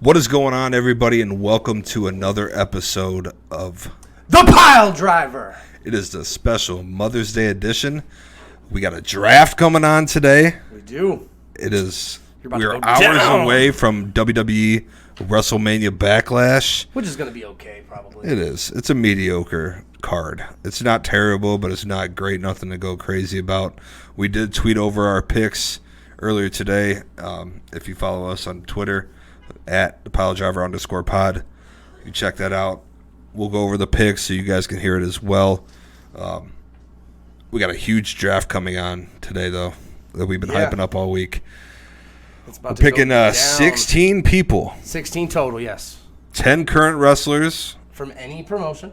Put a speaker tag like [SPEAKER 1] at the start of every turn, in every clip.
[SPEAKER 1] What is going on, everybody, and welcome to another episode of
[SPEAKER 2] The Piledriver.
[SPEAKER 1] It is the special Mother's Day edition. We got a draft coming on today.
[SPEAKER 2] We do.
[SPEAKER 1] It is.
[SPEAKER 2] You're
[SPEAKER 1] We
[SPEAKER 2] about
[SPEAKER 1] are
[SPEAKER 2] to go
[SPEAKER 1] hours
[SPEAKER 2] down.
[SPEAKER 1] away from WWE Wrestlemania Backlash.
[SPEAKER 2] Which is going to be okay, probably.
[SPEAKER 1] It is. It's a mediocre card. It's not terrible, but it's not great. Nothing to go crazy about. We did tweet over our picks earlier today. If you follow us on Twitter, at the Piledriver_pod. You check that out. We'll go over the picks so you guys can hear it as well. We got a huge draft coming on today, though, that we've been hyping up all week.
[SPEAKER 2] It's
[SPEAKER 1] We're
[SPEAKER 2] about to
[SPEAKER 1] picking
[SPEAKER 2] go down.
[SPEAKER 1] 16 people.
[SPEAKER 2] 16 total, yes.
[SPEAKER 1] 10 current wrestlers.
[SPEAKER 2] From any promotion.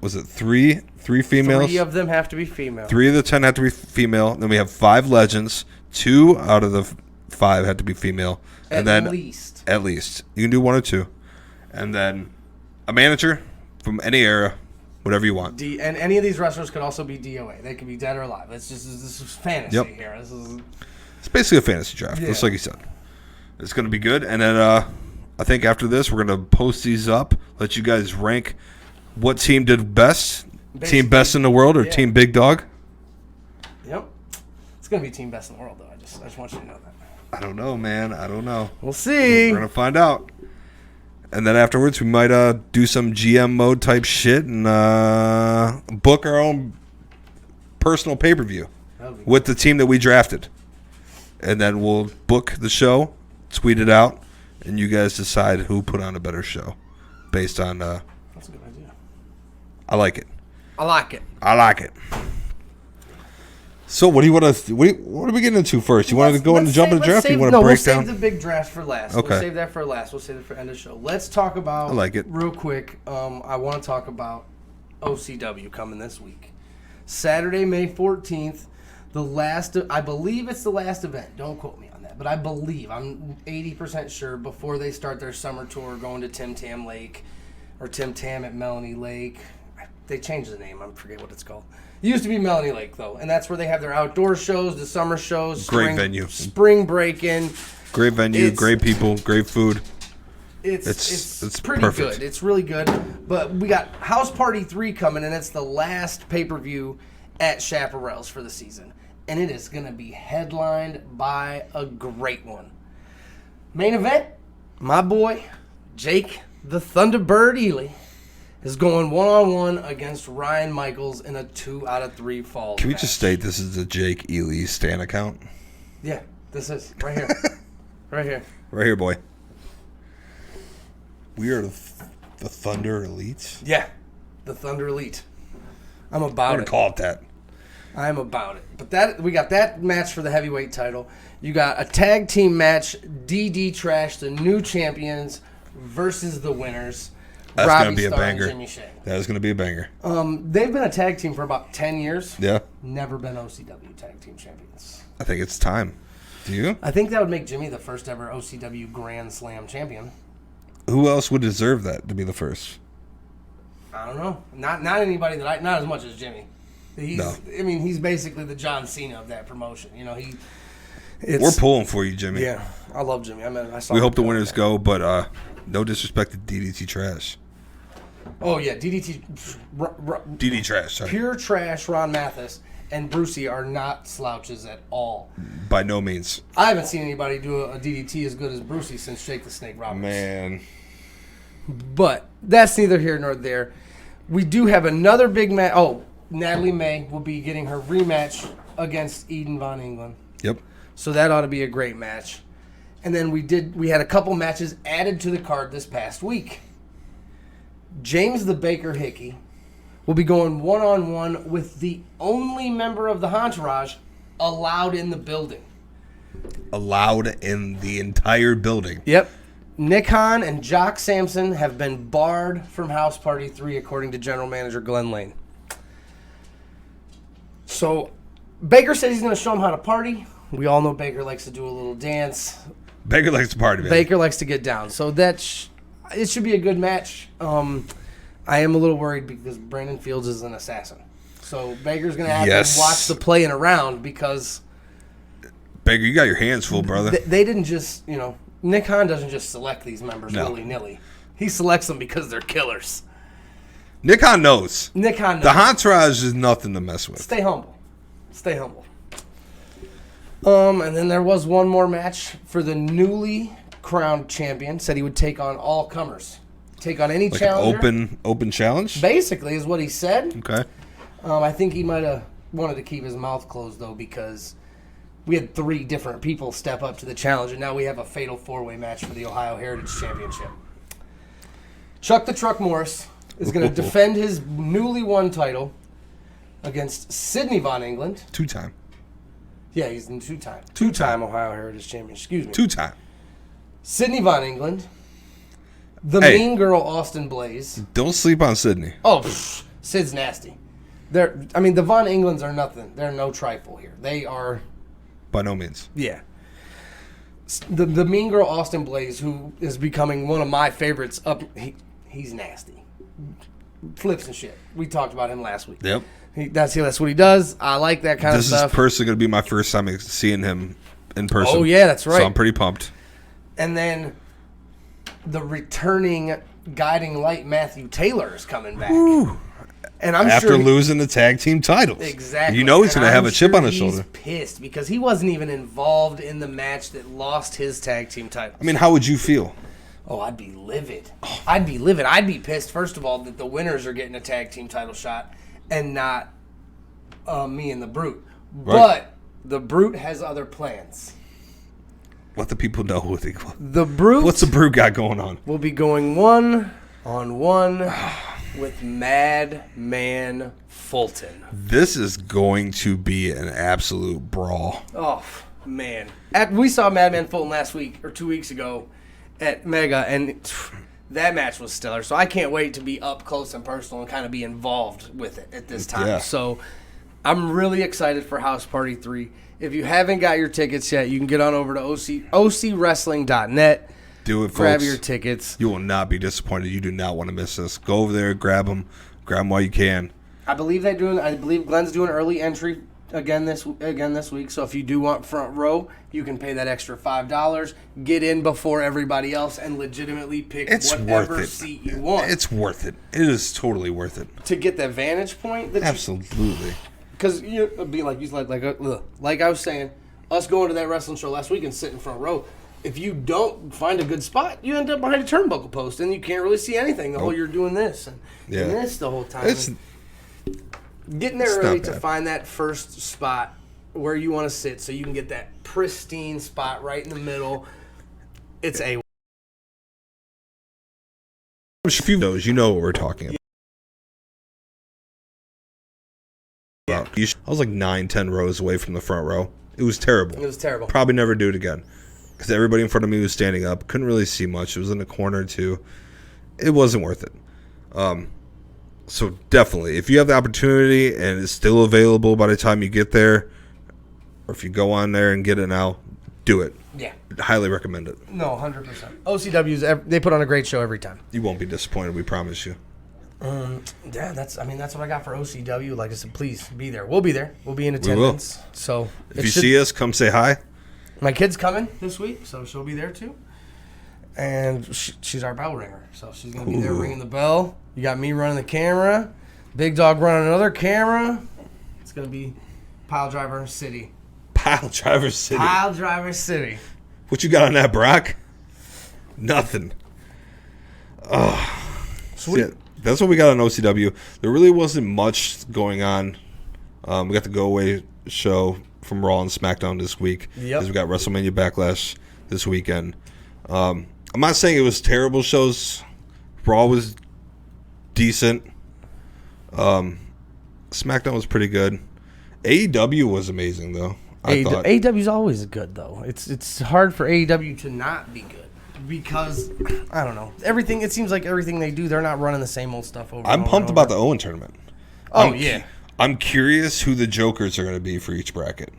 [SPEAKER 1] Was it three females?
[SPEAKER 2] 3 of them have to be female.
[SPEAKER 1] 3 of the 10 have to be female. Then we have 5 legends. 2 out of the 5 had to be female. And
[SPEAKER 2] At
[SPEAKER 1] then
[SPEAKER 2] least.
[SPEAKER 1] At least. You can do 1 or 2. And then a manager from any era, whatever you want.
[SPEAKER 2] And any of these wrestlers could also be DOA. They could be dead or alive. This is fantasy here. This is
[SPEAKER 1] It's basically a fantasy draft,
[SPEAKER 2] Yeah.
[SPEAKER 1] just like you said. It's going to be good. And then I think after this, we're going to post these up, let you guys rank what team did best.
[SPEAKER 2] Basically,
[SPEAKER 1] Team best in the world or
[SPEAKER 2] yeah.
[SPEAKER 1] team big dog?
[SPEAKER 2] Yep. It's going to be team best in the world, though. I just want you to know that.
[SPEAKER 1] I don't know, man. I don't know.
[SPEAKER 2] We'll see.
[SPEAKER 1] We're going to find out. And then afterwards, we might do some GM mode type shit and book our own personal pay-per-view with the team that we drafted. And then we'll book the show, tweet it out, and you guys decide who put on a better show based on...
[SPEAKER 2] That's a good idea.
[SPEAKER 1] I like it.
[SPEAKER 2] I like it.
[SPEAKER 1] I like it. So what do you want to? What are we getting into first? You want to go and jump in the draft? Or you want to break down?
[SPEAKER 2] We'll save the big draft for last.
[SPEAKER 1] Okay.
[SPEAKER 2] We'll save that for last. We'll save it for end of the show. Let's talk about.
[SPEAKER 1] I like it.
[SPEAKER 2] Real quick. I want to talk about OCW coming this week, Saturday, May 14th. The last. I believe it's the last event. Don't quote me on that, but I believe I'm 80% sure before they start their summer tour, going to Tim Tam Lake, or Tim Tam at Melanie Lake. They changed the name. I forget what it's called. It used to be Melanie Lake, though, and that's where they have their outdoor shows, the summer shows.
[SPEAKER 1] Great venue.
[SPEAKER 2] Spring break-in.
[SPEAKER 1] Great venue, great people, great food.
[SPEAKER 2] It's pretty
[SPEAKER 1] perfect.
[SPEAKER 2] good. It's really good. But we got House Party 3 coming, and it's the last pay-per-view at Chaparral's for the season. And it is going to be headlined by a great one. Main event, my boy, Jake the Thunderbird Ely, is going one-on-one against Ryan Michaels in a 2 out of 3 falls.
[SPEAKER 1] Can we just state this is the Jake Ely Stan account?
[SPEAKER 2] Yeah, this is right here. Right here.
[SPEAKER 1] Right here, boy. We are the Thunder Elites.
[SPEAKER 2] Yeah, the Thunder Elite. I'm
[SPEAKER 1] I'm
[SPEAKER 2] about
[SPEAKER 1] gonna
[SPEAKER 2] it.
[SPEAKER 1] call it that.
[SPEAKER 2] I'm about it. But that we got that match for the heavyweight title. You got a tag team match, DD Trash, the new champions, versus the winners.
[SPEAKER 1] That's
[SPEAKER 2] Robbie
[SPEAKER 1] gonna be a
[SPEAKER 2] Starr and
[SPEAKER 1] banger.
[SPEAKER 2] Jimmy Shea.
[SPEAKER 1] That is gonna be a banger.
[SPEAKER 2] They've been a tag team for about 10 years.
[SPEAKER 1] Yeah,
[SPEAKER 2] Never been OCW tag team champions.
[SPEAKER 1] I think it's time. Do you?
[SPEAKER 2] I think that would make Jimmy the first ever OCW Grand Slam champion.
[SPEAKER 1] Who else would deserve that to be the first?
[SPEAKER 2] I don't know. Not anybody not as much as Jimmy.
[SPEAKER 1] No.
[SPEAKER 2] I mean, he's basically the John Cena of that promotion. You know,
[SPEAKER 1] We're pulling for you, Jimmy.
[SPEAKER 2] Yeah, I love Jimmy. I saw
[SPEAKER 1] We
[SPEAKER 2] him
[SPEAKER 1] hope the
[SPEAKER 2] go
[SPEAKER 1] winners
[SPEAKER 2] there.
[SPEAKER 1] go, but no disrespect to DDT Trash.
[SPEAKER 2] Oh yeah, DDT,
[SPEAKER 1] DD Trash, sorry.
[SPEAKER 2] pure trash. Ron Mathis and Brucey are not slouches at all.
[SPEAKER 1] By no means.
[SPEAKER 2] I haven't seen anybody do a DDT as good as Brucey since Shake the Snake Roberts.
[SPEAKER 1] Man.
[SPEAKER 2] But that's neither here nor there. We do have another big match. Oh, Natalie May will be getting her rematch against Eden Von England.
[SPEAKER 1] Yep.
[SPEAKER 2] So that ought to be a great match. And then we had a couple matches added to the card this past week. James the Baker Hickey will be going one-on-one with the only member of the Entourage allowed in the building.
[SPEAKER 1] Allowed in the entire building.
[SPEAKER 2] Yep. Nick Hahn and Jock Sampson have been barred from House Party 3, according to General Manager Glenn Lane. So Baker said he's going to show them how to party. We all know Baker likes to do a little dance.
[SPEAKER 1] Baker likes to party, man.
[SPEAKER 2] Baker likes to get down. So it should be a good match. I am a little worried because Brandon Fields is an assassin. So Baker's going to have to watch the playing around because
[SPEAKER 1] Baker, you got your hands full, brother.
[SPEAKER 2] they didn't just, Nick Khan doesn't just select these members
[SPEAKER 1] No.
[SPEAKER 2] willy-nilly. He selects them because they're killers.
[SPEAKER 1] Nick Khan knows.
[SPEAKER 2] Nick Khan knows.
[SPEAKER 1] The entourage is nothing to mess with.
[SPEAKER 2] Stay humble. Stay humble. And then there was one more match for the newly crowned champion. Said he would take on all comers. Take on any
[SPEAKER 1] Like
[SPEAKER 2] challenger.
[SPEAKER 1] an open challenge?
[SPEAKER 2] Basically is what he said.
[SPEAKER 1] Okay.
[SPEAKER 2] I think he might have wanted to keep his mouth closed, though, because we had 3 different people step up to the challenge, and now we have a fatal 4-way match for the Ohio Heritage Championship. Chuck the Truck Morris is going to defend his newly won title against Sidney Von England.
[SPEAKER 1] 2-time.
[SPEAKER 2] Yeah, he's in two-time Ohio Heritage Champion. Excuse me.
[SPEAKER 1] 2-time.
[SPEAKER 2] Sidney Von England. The
[SPEAKER 1] Hey.
[SPEAKER 2] mean girl Austin Blaze.
[SPEAKER 1] Don't sleep on Sydney.
[SPEAKER 2] Oh, Sid's nasty. The Von Englands are nothing. They're no trifle here. They are...
[SPEAKER 1] By no means.
[SPEAKER 2] Yeah. The mean girl Austin Blaze, who is becoming one of my favorites, he's nasty. Flips and shit. We talked about him last week.
[SPEAKER 1] Yep.
[SPEAKER 2] That's what he does. I like that kind of
[SPEAKER 1] This
[SPEAKER 2] stuff.
[SPEAKER 1] is personally going to be my first time seeing him in person.
[SPEAKER 2] Oh, yeah, that's right.
[SPEAKER 1] So I'm pretty pumped.
[SPEAKER 2] And then the returning guiding light Matthew Taylor is coming back.
[SPEAKER 1] Woo.
[SPEAKER 2] And I'm
[SPEAKER 1] After
[SPEAKER 2] sure
[SPEAKER 1] losing the tag team titles.
[SPEAKER 2] Exactly.
[SPEAKER 1] You know he's
[SPEAKER 2] And
[SPEAKER 1] going to have
[SPEAKER 2] I'm
[SPEAKER 1] a chip
[SPEAKER 2] sure
[SPEAKER 1] on his shoulder.
[SPEAKER 2] He's pissed because he wasn't even involved in the match that lost his tag team title.
[SPEAKER 1] I mean, how would you feel?
[SPEAKER 2] Oh, I'd be livid. I'd be livid. I'd be pissed, first of all, that the winners are getting a tag team title shot and not me and the Brute.
[SPEAKER 1] Right.
[SPEAKER 2] But the Brute has other plans.
[SPEAKER 1] Let the people know what's
[SPEAKER 2] The Brute
[SPEAKER 1] the Brute got going on.
[SPEAKER 2] will be going 1-on-1 with Madman Fulton.
[SPEAKER 1] This is going to be an absolute brawl.
[SPEAKER 2] Oh, man. We saw Madman Fulton last week or 2 weeks ago at Mega, and that match was stellar. So I can't wait to be up close and personal and kind of be involved with it at this time.
[SPEAKER 1] Yeah.
[SPEAKER 2] So I'm really excited for House Party 3. If you haven't got your tickets yet, you can get on over to ocwrestling.net.
[SPEAKER 1] Do it, folks.
[SPEAKER 2] Grab your tickets.
[SPEAKER 1] You will not be disappointed. You do not want to miss this. Go over there, grab them while you can.
[SPEAKER 2] I believe Glenn's doing early entry again this week. So if you do want front row, you can pay that extra $5, get in before everybody else, and legitimately pick whatever seat you want.
[SPEAKER 1] It's worth it. It is totally worth it.
[SPEAKER 2] To get the vantage point.
[SPEAKER 1] Absolutely.
[SPEAKER 2] Because it'd be like I was saying, us going to that wrestling show last week and sitting front row. If you don't find a good spot, you end up behind a turnbuckle post, and you can't really see anything the whole you're doing this and this the whole time. Getting there early to find that first spot where you want to sit so you can get that pristine spot right in the middle. It's a
[SPEAKER 1] few of those, you know what we're talking about. I was like 9-10 rows away from the front row. It was terrible.
[SPEAKER 2] It was terrible.
[SPEAKER 1] Probably never do it again. Because everybody in front of me was standing up. Couldn't really see much. It was in a corner, too. It wasn't worth it. So definitely, if you have the opportunity and it's still available by the time you get there, or if you go on there and get it now, do it.
[SPEAKER 2] Yeah.
[SPEAKER 1] Highly recommend it.
[SPEAKER 2] No, 100%. OCW's, they put on a great show every time.
[SPEAKER 1] You won't be disappointed, we promise you.
[SPEAKER 2] Yeah, that's what I got for OCW. Like I said, please be there. We'll be there. We'll be in attendance. So
[SPEAKER 1] if you see us, come say hi.
[SPEAKER 2] My kid's coming this week, so she'll be there too. And she's our bell ringer, so she's going to be there ringing the bell. You got me running the camera. Big Dog running another camera. It's going to be Piledriver City.
[SPEAKER 1] Piledriver City.
[SPEAKER 2] Piledriver City.
[SPEAKER 1] What you got on that, Brock? Nothing.
[SPEAKER 2] Sweet.
[SPEAKER 1] Yeah, that's what we got on OCW. There really wasn't much going on. We got the go-away show from Raw and SmackDown this week.
[SPEAKER 2] Yep.
[SPEAKER 1] Because we got WrestleMania Backlash this weekend. I'm not saying it was terrible shows. Raw was decent. SmackDown was pretty good. AEW was amazing, though. I thought.
[SPEAKER 2] AEW's always good, though. It's hard for AEW to not be good because, I don't know. It seems like everything they do, they're not running the same old stuff over.
[SPEAKER 1] I'm pumped about the Owen Tournament.
[SPEAKER 2] Yeah.
[SPEAKER 1] I'm curious who the Jokers are going to be for each bracket.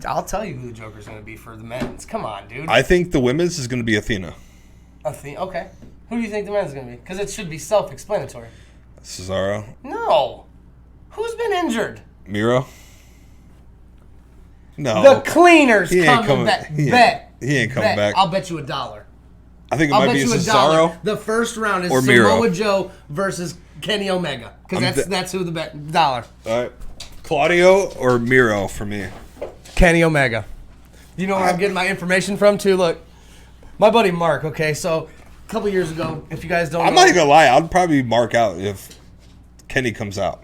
[SPEAKER 2] I'll tell you who the Joker's going to be for the men's. Come on, dude.
[SPEAKER 1] I think the women's is going to be Athena.
[SPEAKER 2] Okay. Who do you think the men's is going to be? Because it should be self-explanatory.
[SPEAKER 1] Cesaro.
[SPEAKER 2] No. Who's been injured?
[SPEAKER 1] Miro. No.
[SPEAKER 2] The cleaner's coming back.
[SPEAKER 1] He ain't coming back.
[SPEAKER 2] I'll bet you $1.
[SPEAKER 1] I think it
[SPEAKER 2] I'll
[SPEAKER 1] might
[SPEAKER 2] bet
[SPEAKER 1] be
[SPEAKER 2] you
[SPEAKER 1] Cesaro.
[SPEAKER 2] $1. The first round is
[SPEAKER 1] Or
[SPEAKER 2] Samoa
[SPEAKER 1] Miro.
[SPEAKER 2] Joe versus Kenny Omega. Because that's who the bet dollar.
[SPEAKER 1] All right. Claudio or Miro for me.
[SPEAKER 2] Kenny Omega. You know where I'm getting my information from too? Look, my buddy Mark, okay, so a couple years ago, if you guys don't
[SPEAKER 1] I'm
[SPEAKER 2] know.
[SPEAKER 1] not even going to lie. I'd probably mark out if Kenny comes out.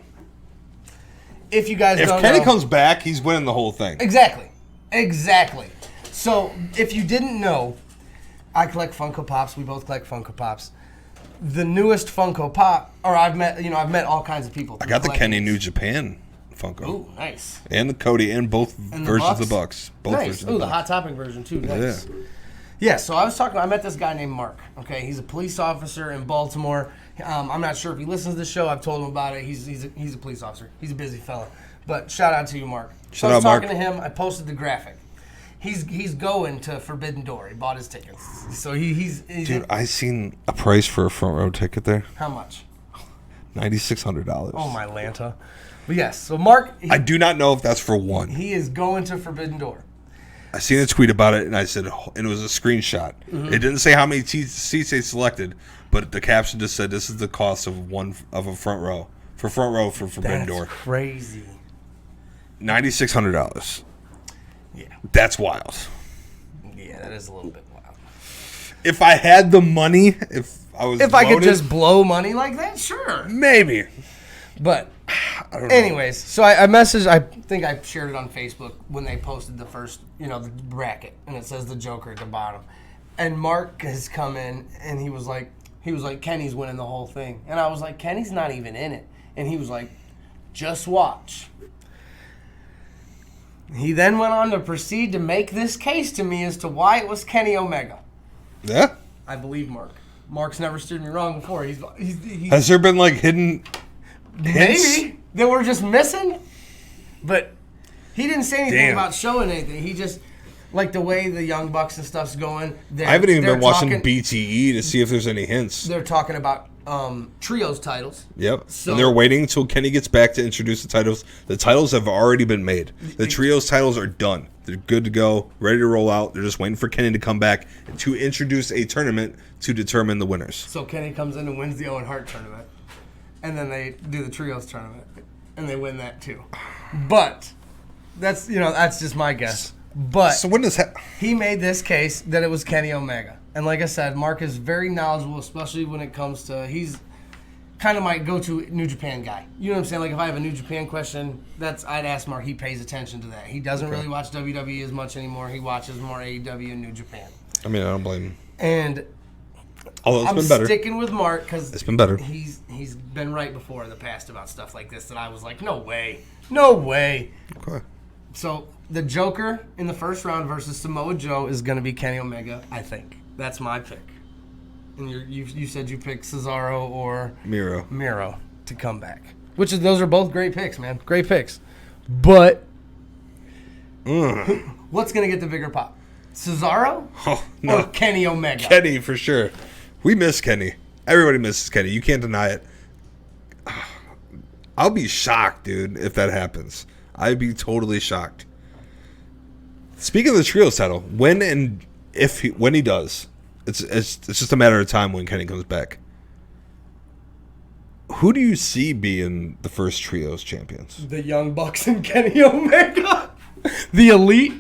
[SPEAKER 2] If you guys don't know.
[SPEAKER 1] If Kenny comes back, he's winning the whole thing.
[SPEAKER 2] Exactly. So, if you didn't know, I collect Funko Pops. We both collect Funko Pops. The newest Funko Pop, or I've met all kinds of people.
[SPEAKER 1] I got the Kenny New Japan Funko.
[SPEAKER 2] Ooh, nice.
[SPEAKER 1] And the Cody and both versions of the Bucks. Both
[SPEAKER 2] Nice.
[SPEAKER 1] versions of
[SPEAKER 2] Ooh,
[SPEAKER 1] the
[SPEAKER 2] the
[SPEAKER 1] Bucks.
[SPEAKER 2] Hot Topic version too. Nice.
[SPEAKER 1] Yeah.
[SPEAKER 2] Yeah, so I met this guy named Mark. Okay, he's a police officer in Baltimore. I'm not sure if he listens to the show. I've told him about it. He's a police officer. He's a busy fella. But shout out to you, Mark.
[SPEAKER 1] Shout
[SPEAKER 2] I was
[SPEAKER 1] out, Mark.
[SPEAKER 2] talking to him. I posted the graphic. He's going to Forbidden Door. He bought his tickets. So he's
[SPEAKER 1] Dude, I seen a price for a front row ticket there.
[SPEAKER 2] how much?
[SPEAKER 1] $9,600.
[SPEAKER 2] Oh my Lanta. But yes, so Mark,
[SPEAKER 1] I do not know if that's for one.
[SPEAKER 2] he is going to Forbidden Door.
[SPEAKER 1] I seen a tweet about it, and I said, and it was a screenshot.
[SPEAKER 2] Mm-hmm.
[SPEAKER 1] It didn't say how many seats they selected, but the caption just said, "This is the cost of a front row for Forbidden
[SPEAKER 2] That's
[SPEAKER 1] Door,
[SPEAKER 2] crazy.
[SPEAKER 1] $9,600.
[SPEAKER 2] Yeah.
[SPEAKER 1] That's wild.
[SPEAKER 2] Yeah, that is a little bit wild.
[SPEAKER 1] If I had the money, if I
[SPEAKER 2] If I could
[SPEAKER 1] loaded,
[SPEAKER 2] just blow money like that, sure.
[SPEAKER 1] maybe.
[SPEAKER 2] But
[SPEAKER 1] I don't know.
[SPEAKER 2] anyways, so I messaged, I think I shared it on Facebook when they posted the first, the bracket, and it says the Joker at the bottom. And Mark has come in, and he was like, Kenny's winning the whole thing. And I was like, Kenny's not even in it. And he was like, just watch. He then went on to proceed to make this case to me as to why it was Kenny Omega.
[SPEAKER 1] Yeah.
[SPEAKER 2] I believe Mark. Mark's never steered me wrong before. He's
[SPEAKER 1] Has there been like hidden hints?
[SPEAKER 2] maybe that we're just missing, but he didn't say anything
[SPEAKER 1] Damn.
[SPEAKER 2] about showing anything. He just like the way the Young Bucks and stuff's going.
[SPEAKER 1] I haven't even been watching
[SPEAKER 2] talking,
[SPEAKER 1] BTE to see if there's any hints.
[SPEAKER 2] They're talking about trios titles.
[SPEAKER 1] Yep.
[SPEAKER 2] So-
[SPEAKER 1] And they're waiting until Kenny gets back to introduce the titles. The titles have already been made. The trios titles are done. They're good to go, ready to roll out. They're just waiting for Kenny to come back to introduce a tournament to determine the winners.
[SPEAKER 2] So Kenny comes in and wins the Owen Hart Tournament, and then they do the trios tournament, and they win that too. But that's just my guess. But
[SPEAKER 1] So when does that...
[SPEAKER 2] he made this case that it was Kenny Omega. And like I said, Mark is very knowledgeable, especially when it comes to, he's kind of my go-to New Japan guy. You know what I'm saying? Like if I have a New Japan question, I'd ask Mark. He pays attention to that. He doesn't really watch WWE as much anymore. He watches more AEW and New Japan.
[SPEAKER 1] I mean, I don't blame him.
[SPEAKER 2] And
[SPEAKER 1] Although it's
[SPEAKER 2] I'm
[SPEAKER 1] been better.
[SPEAKER 2] sticking with Mark because
[SPEAKER 1] It's been better.
[SPEAKER 2] He's been right before in the past about stuff like this that I was like, no way.
[SPEAKER 1] Okay.
[SPEAKER 2] So the Joker in the first round versus Samoa Joe is going to be Kenny Omega, I think. That's my pick. And you said you picked Cesaro or
[SPEAKER 1] Miro.
[SPEAKER 2] to come back. Those are both great picks, man. Great picks. But what's going to get the bigger pop? Cesaro
[SPEAKER 1] Oh, no.
[SPEAKER 2] or Kenny Omega?
[SPEAKER 1] Kenny, for sure. We miss Kenny. Everybody misses Kenny. You can't deny it. I'll be shocked, dude, if that happens. I'd be totally shocked. Speaking of the trios title, when he does, it's just a matter of time when Kenny comes back. Who do you see being the first trios champions?
[SPEAKER 2] The Young Bucks and Kenny Omega. The Elite.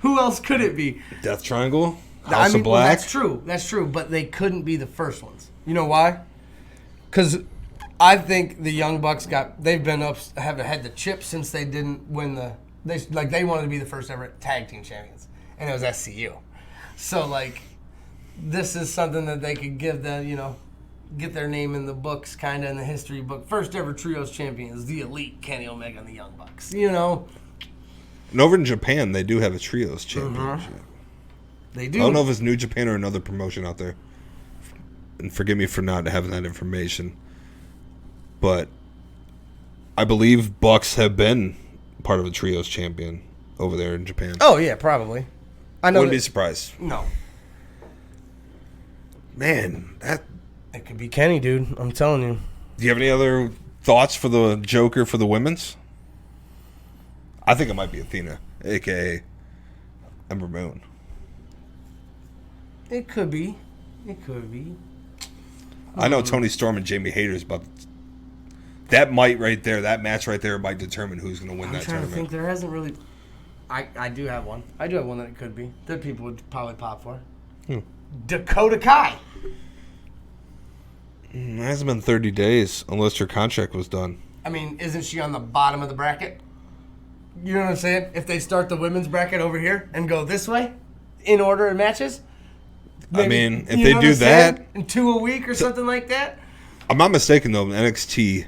[SPEAKER 2] Who else could it be?
[SPEAKER 1] Death Triangle? House of
[SPEAKER 2] well,
[SPEAKER 1] Black?
[SPEAKER 2] that's true, but they couldn't be the first ones. You know why? Because I think the Young Bucks they've been have had the chip since they didn't win they wanted to be the first ever tag team champions, and it was SCU. So this is something that they could give get their name in the books, kind of in the history book. First ever trios champions, the Elite, Kenny Omega and the Young Bucks.
[SPEAKER 1] And over in Japan, they do have a trios championship.
[SPEAKER 2] They do.
[SPEAKER 1] I don't know if it's New Japan or another promotion out there. And forgive me for not having that information. But I believe Bucks have been part of a trios champion over there in Japan.
[SPEAKER 2] Oh yeah, probably. I know.
[SPEAKER 1] Wouldn't be surprised.
[SPEAKER 2] No.
[SPEAKER 1] Man,
[SPEAKER 2] It could be Kenny, dude. I'm telling you.
[SPEAKER 1] do you have any other thoughts for the Joker for the women's? I think it might be Athena, a.k.a. Ember Moon.
[SPEAKER 2] It could be. It could be.
[SPEAKER 1] I know Tony Storm and Jamie Hayter's about. That match right there might determine who's going to win that tournament.
[SPEAKER 2] I'm trying to think. There hasn't really. I do have one. I do have one that it could be. That people would probably pop for. Dakota Kai.
[SPEAKER 1] It hasn't been 30 days unless her contract was done.
[SPEAKER 2] I mean, isn't she on the bottom of the bracket? You know what I'm saying? If they start the women's bracket over here and go this way in order of matches.
[SPEAKER 1] Maybe, I mean, if they do that.
[SPEAKER 2] In 2 a week or something like that.
[SPEAKER 1] I'm not mistaken, though. NXT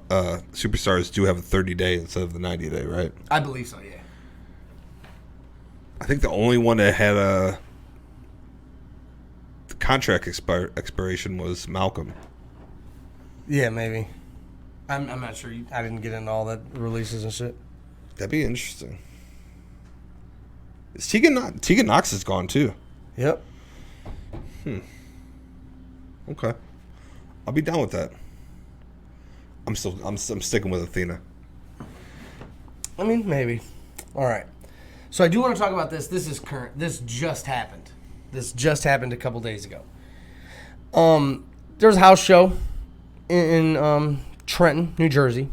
[SPEAKER 1] superstars do have a 30-day instead of the 90-day, right?
[SPEAKER 2] I believe so, yeah.
[SPEAKER 1] I think the only one that had a contract expiration was Malcolm.
[SPEAKER 2] Yeah, maybe. I'm not sure. I didn't get into all that releases and shit.
[SPEAKER 1] That'd be interesting. Tegan Knox is gone too.
[SPEAKER 2] Yep.
[SPEAKER 1] Okay. I'll be down with that. I'm sticking with Athena.
[SPEAKER 2] I mean, maybe. All right. So I do want to talk about this. This is current. This just happened. This just happened a couple days ago. There's a house show in Trenton, New Jersey,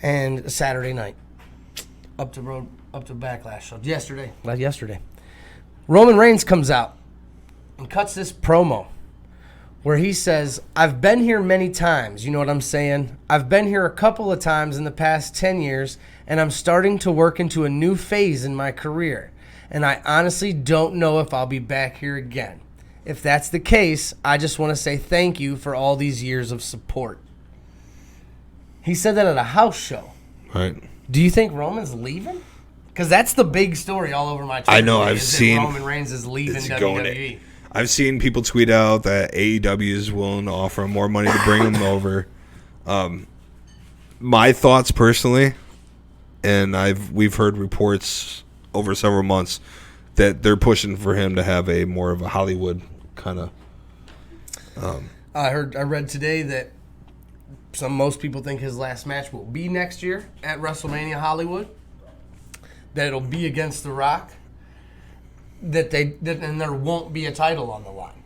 [SPEAKER 2] and a Saturday night up to Backlash. So yesterday. Roman Reigns comes out and cuts this promo where he says, "I've been here many times." You know what I'm saying? "I've been here a couple of times in the past 10 years, and I'm starting to work into a new phase in my career. And I honestly don't know if I'll be back here again. If that's the case, I just want to say thank you for all these years of support." He said that at a house show.
[SPEAKER 1] Right.
[SPEAKER 2] Do you think Roman's leaving? Because that's the big story all over my Twitter.
[SPEAKER 1] I know. I've seen
[SPEAKER 2] Roman Reigns is leaving WWE.
[SPEAKER 1] I've seen people tweet out that AEW is willing to offer him more money to bring him over. My thoughts personally, and we've heard reports over several months that they're pushing for him to have a more of a Hollywood kind of.
[SPEAKER 2] I read today that most people think his last match will be next year at WrestleMania Hollywood. That it'll be against The Rock. And there won't be a title on the line.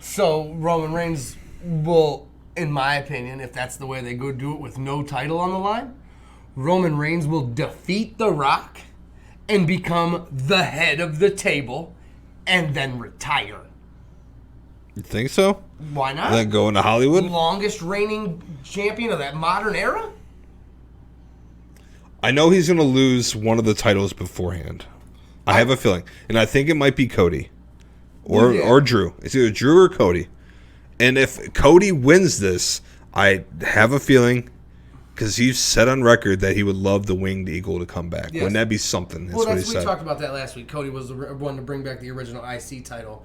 [SPEAKER 2] So Roman Reigns will, in my opinion, if that's the way they go do it with no title on the line, Roman Reigns will defeat The Rock and become the head of the table and then retire.
[SPEAKER 1] You think so?
[SPEAKER 2] Why not?
[SPEAKER 1] And then go into Hollywood?
[SPEAKER 2] Longest reigning champion of that modern era?
[SPEAKER 1] I know he's going to lose one of the titles beforehand. I have a feeling. And I think it might be Cody. Or Drew. It's either Drew or Cody. And if Cody wins this, I have a feeling, because he's said on record that he would love the Winged Eagle to come back. Yes. Wouldn't that be something?
[SPEAKER 2] That's what he said. We talked about that last week. Cody was the one to bring back the original IC title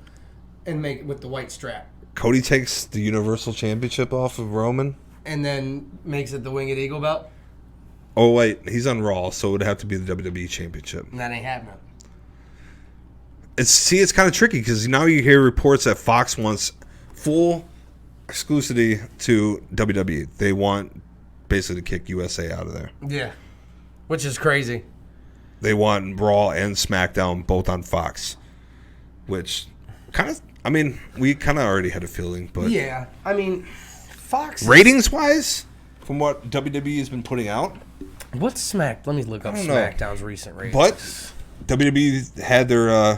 [SPEAKER 2] and make it with the white strap.
[SPEAKER 1] Cody takes the Universal Championship off of Roman?
[SPEAKER 2] And then makes it the Winged Eagle belt?
[SPEAKER 1] Oh, wait. He's on Raw, so it would have to be the WWE Championship.
[SPEAKER 2] And that ain't happening.
[SPEAKER 1] It's kind of tricky, because now you hear reports that Fox wants full exclusivity to WWE. They want basically to kick USA out of there.
[SPEAKER 2] Yeah. Which is crazy.
[SPEAKER 1] They want Raw and SmackDown both on Fox. Which kind of, I mean, we kind of already had a feeling, but...
[SPEAKER 2] Yeah. I mean, Fox...
[SPEAKER 1] Ratings-wise, from what WWE has been putting out...
[SPEAKER 2] What's Let me look up SmackDown's recent ratings.
[SPEAKER 1] But WWE had their...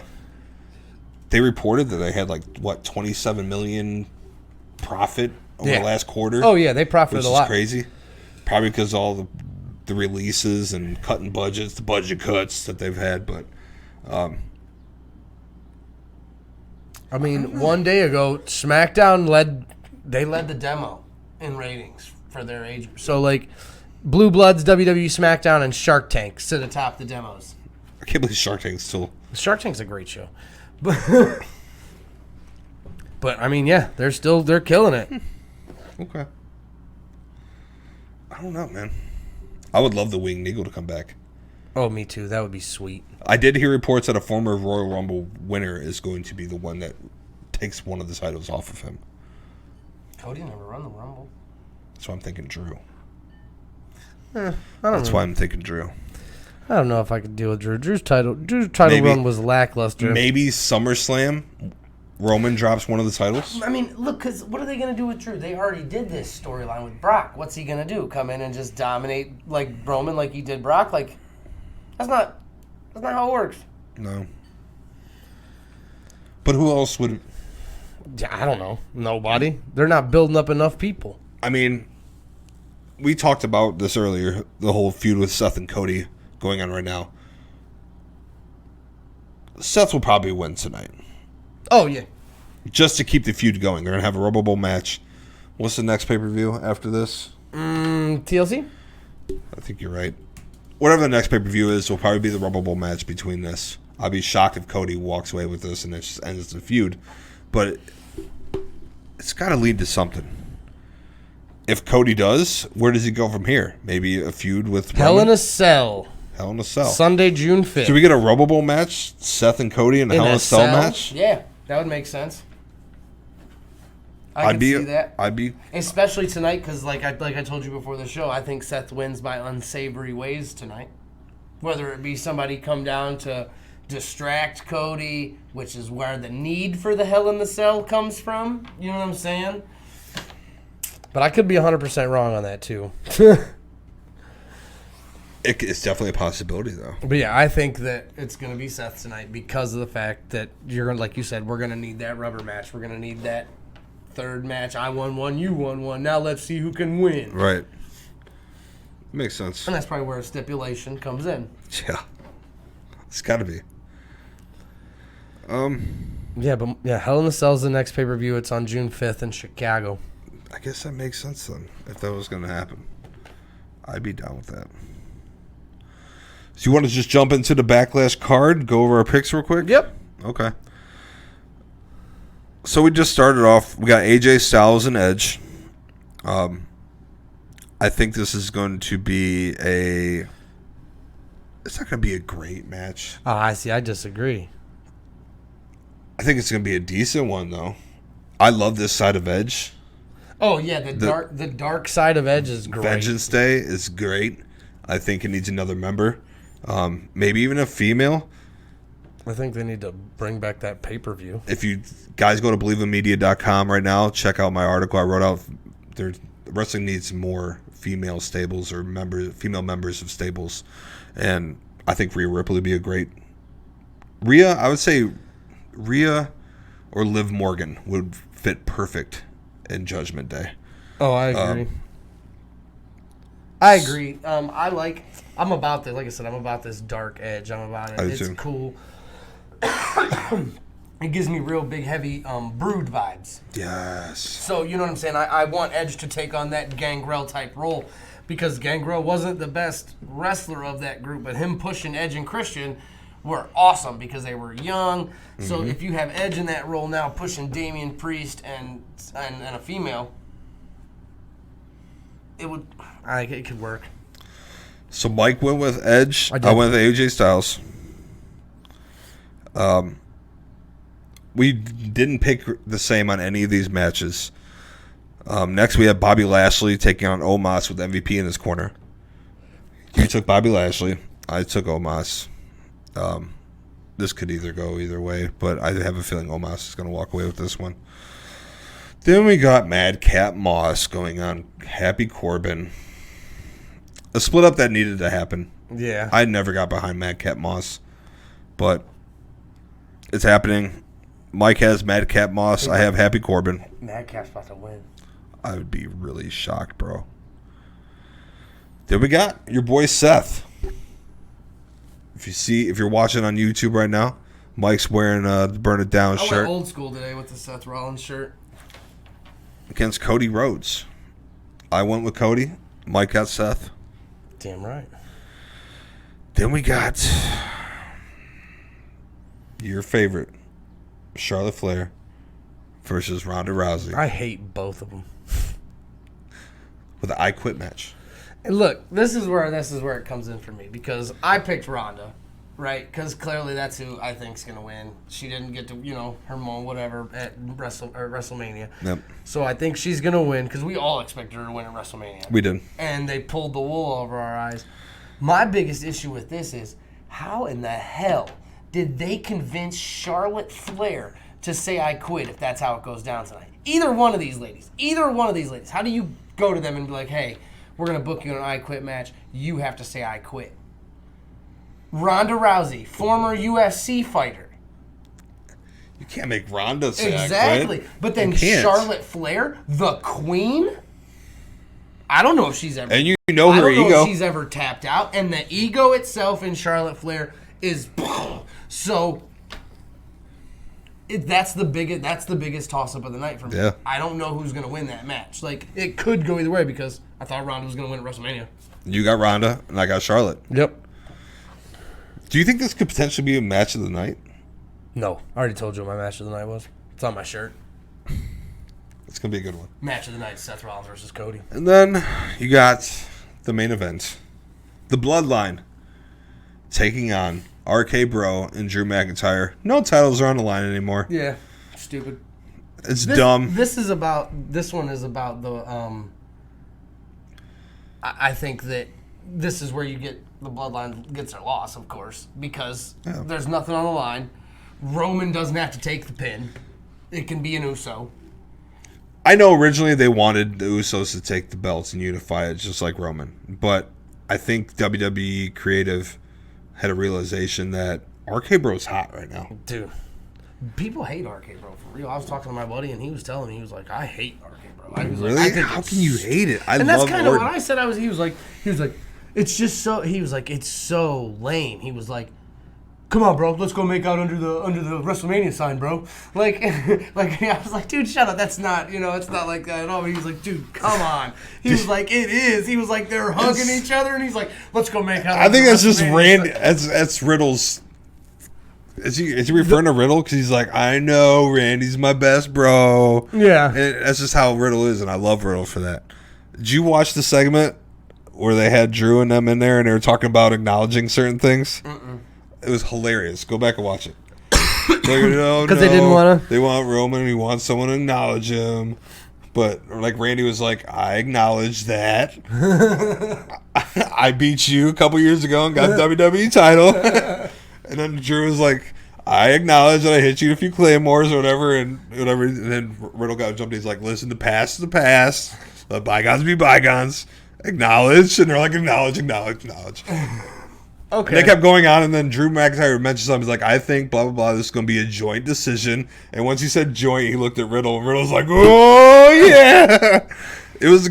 [SPEAKER 1] they reported that they had, 27 million profit over the last quarter.
[SPEAKER 2] Oh, yeah, they profited a lot.
[SPEAKER 1] Which is crazy. Probably because of all the releases and cutting budgets, the budget cuts that they've had. But,
[SPEAKER 2] I mean, one day ago, SmackDown led the demo in ratings for their age. So, Blue Bloods, WWE SmackDown, and Shark Tank sit atop the demos.
[SPEAKER 1] I can't believe Shark Tank's still...
[SPEAKER 2] Shark Tank's a great show. But I mean, yeah, they're killing it.
[SPEAKER 1] Okay. I don't know, man. I would love the Winged Eagle to come back.
[SPEAKER 2] Oh, me too. That would be sweet.
[SPEAKER 1] I did hear reports that a former Royal Rumble winner is going to be the one that takes one of the titles off of him.
[SPEAKER 2] Cody never run the Rumble.
[SPEAKER 1] That's why I'm thinking Drew.
[SPEAKER 2] That's
[SPEAKER 1] why I'm thinking Drew.
[SPEAKER 2] I don't know if I could deal with Drew. Drew's title run was lackluster.
[SPEAKER 1] Maybe SummerSlam, Roman drops one of the titles.
[SPEAKER 2] I mean, look, because what are they going to do with Drew? They already did this storyline with Brock. What's he going to do? Come in and just dominate like Roman like he did Brock? Like, that's not how it works.
[SPEAKER 1] No. But who else would...
[SPEAKER 2] I don't know. Nobody. They're not building up enough people.
[SPEAKER 1] I mean, we talked about this earlier, the whole feud with Seth and Cody going on right now. Seth will probably win tonight.
[SPEAKER 2] Oh, yeah.
[SPEAKER 1] Just to keep the feud going. They're going to have a Rumble Bowl match. What's the next pay-per-view after this?
[SPEAKER 2] TLC?
[SPEAKER 1] I think you're right. Whatever the next pay-per-view is, will probably be the Rumble Bowl match between this. I'll be shocked if Cody walks away with this and it just ends the feud. But it's got to lead to something. If Cody does, where does he go from here? Maybe a feud with Roman?
[SPEAKER 2] Hell in a Cell.
[SPEAKER 1] Hell in a Cell.
[SPEAKER 2] Sunday, June 5th.
[SPEAKER 1] Should we get a Rumble Bowl match? Seth and Cody in a Hell in a Cell match?
[SPEAKER 2] Yeah, that would make sense. I can see that. Especially tonight, because like I told you before the show, I think Seth wins by unsavory ways tonight. Whether it be somebody come down to distract Cody, which is where the need for the Hell in the Cell comes from. You know what I'm saying? But I could be 100% wrong on that, too.
[SPEAKER 1] It's definitely a possibility, though.
[SPEAKER 2] But yeah, I think that it's going to be Seth tonight because of the fact that like you said, we're going to need that rubber match. We're going to need that third match. I won one, you won one. Now let's see who can win.
[SPEAKER 1] Right. Makes sense.
[SPEAKER 2] And that's probably where a stipulation comes in.
[SPEAKER 1] Yeah. It's got to be.
[SPEAKER 2] Yeah, Hell in the Cell's the next pay-per-view. It's on June 5th in Chicago.
[SPEAKER 1] I guess that makes sense then, if that was going to happen. I'd be down with that. So you want to just jump into the Backlash card, go over our picks real quick?
[SPEAKER 2] Yep.
[SPEAKER 1] Okay. So we just started off. We got AJ Styles and Edge. I think this is going to be it's not going to be a great match.
[SPEAKER 2] Oh, I see. I disagree.
[SPEAKER 1] I think it's going to be a decent one, though. I love this side of Edge.
[SPEAKER 2] Oh, yeah. The dark side of Edge is great.
[SPEAKER 1] Vengeance Day is great. I think it needs another member. Maybe even a female.
[SPEAKER 2] I think they need to bring back that pay-per-view.
[SPEAKER 1] If you guys go to BelieveInMedia.com right now, check out my article I wrote out. Wrestling needs more female stables or female members of stables. And I think Rhea Ripley would be a great... I would say Rhea or Liv Morgan would fit perfect in Judgment Day.
[SPEAKER 2] Oh, I agree. I agree. I'm about this. Like I said, I'm about this dark edge. I'm about it. It's cool. It gives me real big, heavy Brood vibes.
[SPEAKER 1] Yes.
[SPEAKER 2] So, you know what I'm saying? I want Edge to take on that Gangrel type role because Gangrel wasn't the best wrestler of that group, but him pushing Edge and Christian were awesome because they were young. Mm-hmm. So if you have Edge in that role now pushing Damian Priest and a female, it could work.
[SPEAKER 1] So Mike went with Edge. I went with AJ Styles. We didn't pick the same on any of these matches. Next, we have Bobby Lashley taking on Omos with MVP in his corner. You took Bobby Lashley. I took Omos. This could either go either way, but I have a feeling Omos is going to walk away with this one. Then we got Madcap Moss going on Happy Corbin. A split up that needed to happen.
[SPEAKER 2] Yeah.
[SPEAKER 1] I never got behind Madcap Moss, but it's happening. Mike has Madcap Moss. I have Happy Corbin.
[SPEAKER 2] Madcap's about to win.
[SPEAKER 1] I would be really shocked, bro. Then we got your boy Seth. If you're watching on YouTube right now, Mike's wearing the Burn It Down shirt.
[SPEAKER 2] I went old school today with the Seth Rollins shirt.
[SPEAKER 1] Against Cody Rhodes. I went with Cody. Mike got Seth.
[SPEAKER 2] Damn right.
[SPEAKER 1] Then we got your favorite, Charlotte Flair versus Ronda Rousey.
[SPEAKER 2] I hate both of them.
[SPEAKER 1] With the I Quit match.
[SPEAKER 2] And look, this is where it comes in for me because I picked Ronda, right? Because clearly that's who I think's gonna win. She didn't get to, her moment, whatever, at WrestleMania.
[SPEAKER 1] Yep.
[SPEAKER 2] So I think she's gonna win because we all expected her to win at WrestleMania.
[SPEAKER 1] We did.
[SPEAKER 2] And they pulled the wool over our eyes. My biggest issue with this is how in the hell did they convince Charlotte Flair to say I quit if that's how it goes down tonight? Either one of these ladies. How do you go to them and be like, hey, we're going to book you an I quit match. You have to say I quit. Ronda Rousey, former UFC fighter.
[SPEAKER 1] You can't make Ronda say
[SPEAKER 2] exactly.
[SPEAKER 1] I quit.
[SPEAKER 2] But then Charlotte Flair, the queen, I don't know if she's ever...
[SPEAKER 1] And you know her ego.
[SPEAKER 2] I don't know if she's ever tapped out. And the ego itself in Charlotte Flair is... So... That's the biggest toss-up of the night for me.
[SPEAKER 1] Yeah.
[SPEAKER 2] I don't know who's going to win that match. Like, it could go either way because I thought Ronda was going to win at WrestleMania.
[SPEAKER 1] You got Ronda, and I got Charlotte.
[SPEAKER 2] Yep.
[SPEAKER 1] Do you think this could potentially be a match of the night?
[SPEAKER 2] No. I already told you what my match of the night was. It's on my shirt.
[SPEAKER 1] It's going to be a good one.
[SPEAKER 2] Match of the night, Seth Rollins versus Cody.
[SPEAKER 1] And then you got the main event. The Bloodline taking on RK Bro and Drew McIntyre. No titles are on the line anymore.
[SPEAKER 2] Yeah. Stupid.
[SPEAKER 1] It's dumb.
[SPEAKER 2] This one is about the I think that this is where you get the Bloodline gets their loss, of course, because there's nothing on the line. Roman doesn't have to take the pin. It can be an Uso.
[SPEAKER 1] I know originally they wanted the Usos to take the belts and unify it just like Roman, but I think WWE Creative had a realization that RK Bro's hot right now.
[SPEAKER 2] Dude, people hate RK Bro for real. I was talking to my buddy and he was telling me, he was like, I hate RK Bro. I was
[SPEAKER 1] really?
[SPEAKER 2] like,
[SPEAKER 1] How can you hate it?
[SPEAKER 2] And that's kind of what I said. He was like, it's just so. He was like, it's so lame. He was like, come on, bro, let's go make out under the WrestleMania sign, bro. Like I was like, dude, shut up. That's not, it's not like that at all. But he was like, dude, come on. He was like, it is. He was like, they're hugging each other, and he's like, let's go make out.
[SPEAKER 1] I think that's just Randy. That's Riddle's. Is he referring to Riddle? Because he's like, I know Randy's my best bro.
[SPEAKER 2] Yeah.
[SPEAKER 1] And that's just how Riddle is, and I love Riddle for that. Did you watch the segment where they had Drew and them in there, and they were talking about acknowledging certain things? It was hilarious. Go back and watch it. Because
[SPEAKER 2] they didn't want to.
[SPEAKER 1] They want Roman, and he wants someone to acknowledge him. But like Randy was like, I acknowledge that. I beat you a couple years ago and got the WWE title. And then Drew was like, I acknowledge that I hit you a few claymores or whatever. And then Riddle got jumped. He's like, listen, the past is the past. Let bygones be bygones. Acknowledge. And they're like, acknowledge. Okay. And they kept going on, and then Drew McIntyre mentioned something. He's like, I think blah, blah, blah, this is going to be a joint decision. And once he said joint, he looked at Riddle, and Riddle's like, oh, yeah. It was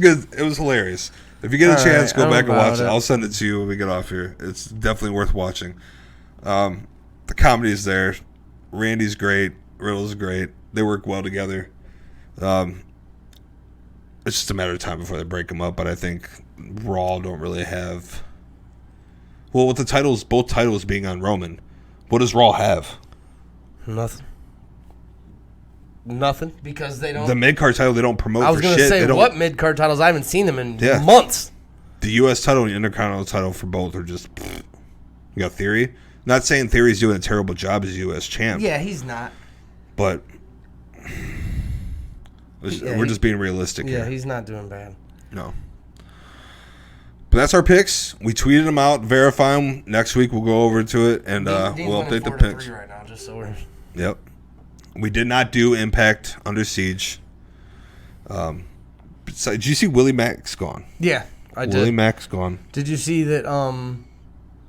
[SPEAKER 1] hilarious. If you get a chance, go back and watch it. I'll send it to you when we get off here. It's definitely worth watching. The comedy is there. Randy's great. Riddle's great. They work well together. It's just a matter of time before they break them up, but I think Raw don't really have... Well, with the titles, both titles being on Roman, what does Raw have?
[SPEAKER 2] Nothing. Because they don't...
[SPEAKER 1] The mid-card title, they don't promote for shit.
[SPEAKER 2] I was going to say, what mid-card titles? I haven't seen them in months.
[SPEAKER 1] The U.S. title and the Intercontinental title for both are just... You got Theory. Not saying Theory's doing a terrible job as U.S. champ.
[SPEAKER 2] Yeah, he's not.
[SPEAKER 1] But... we're just being realistic here.
[SPEAKER 2] Yeah, he's not doing bad.
[SPEAKER 1] No. But that's our picks. We tweeted them out, verify them. Next week we'll go over to it and we'll update the picks.
[SPEAKER 2] Right now, just so we're...
[SPEAKER 1] Yep. We did not do Impact Under Siege. Did you see Willie Mack's gone?
[SPEAKER 2] Yeah, I did.
[SPEAKER 1] Willie Mack's gone.
[SPEAKER 2] Did you see that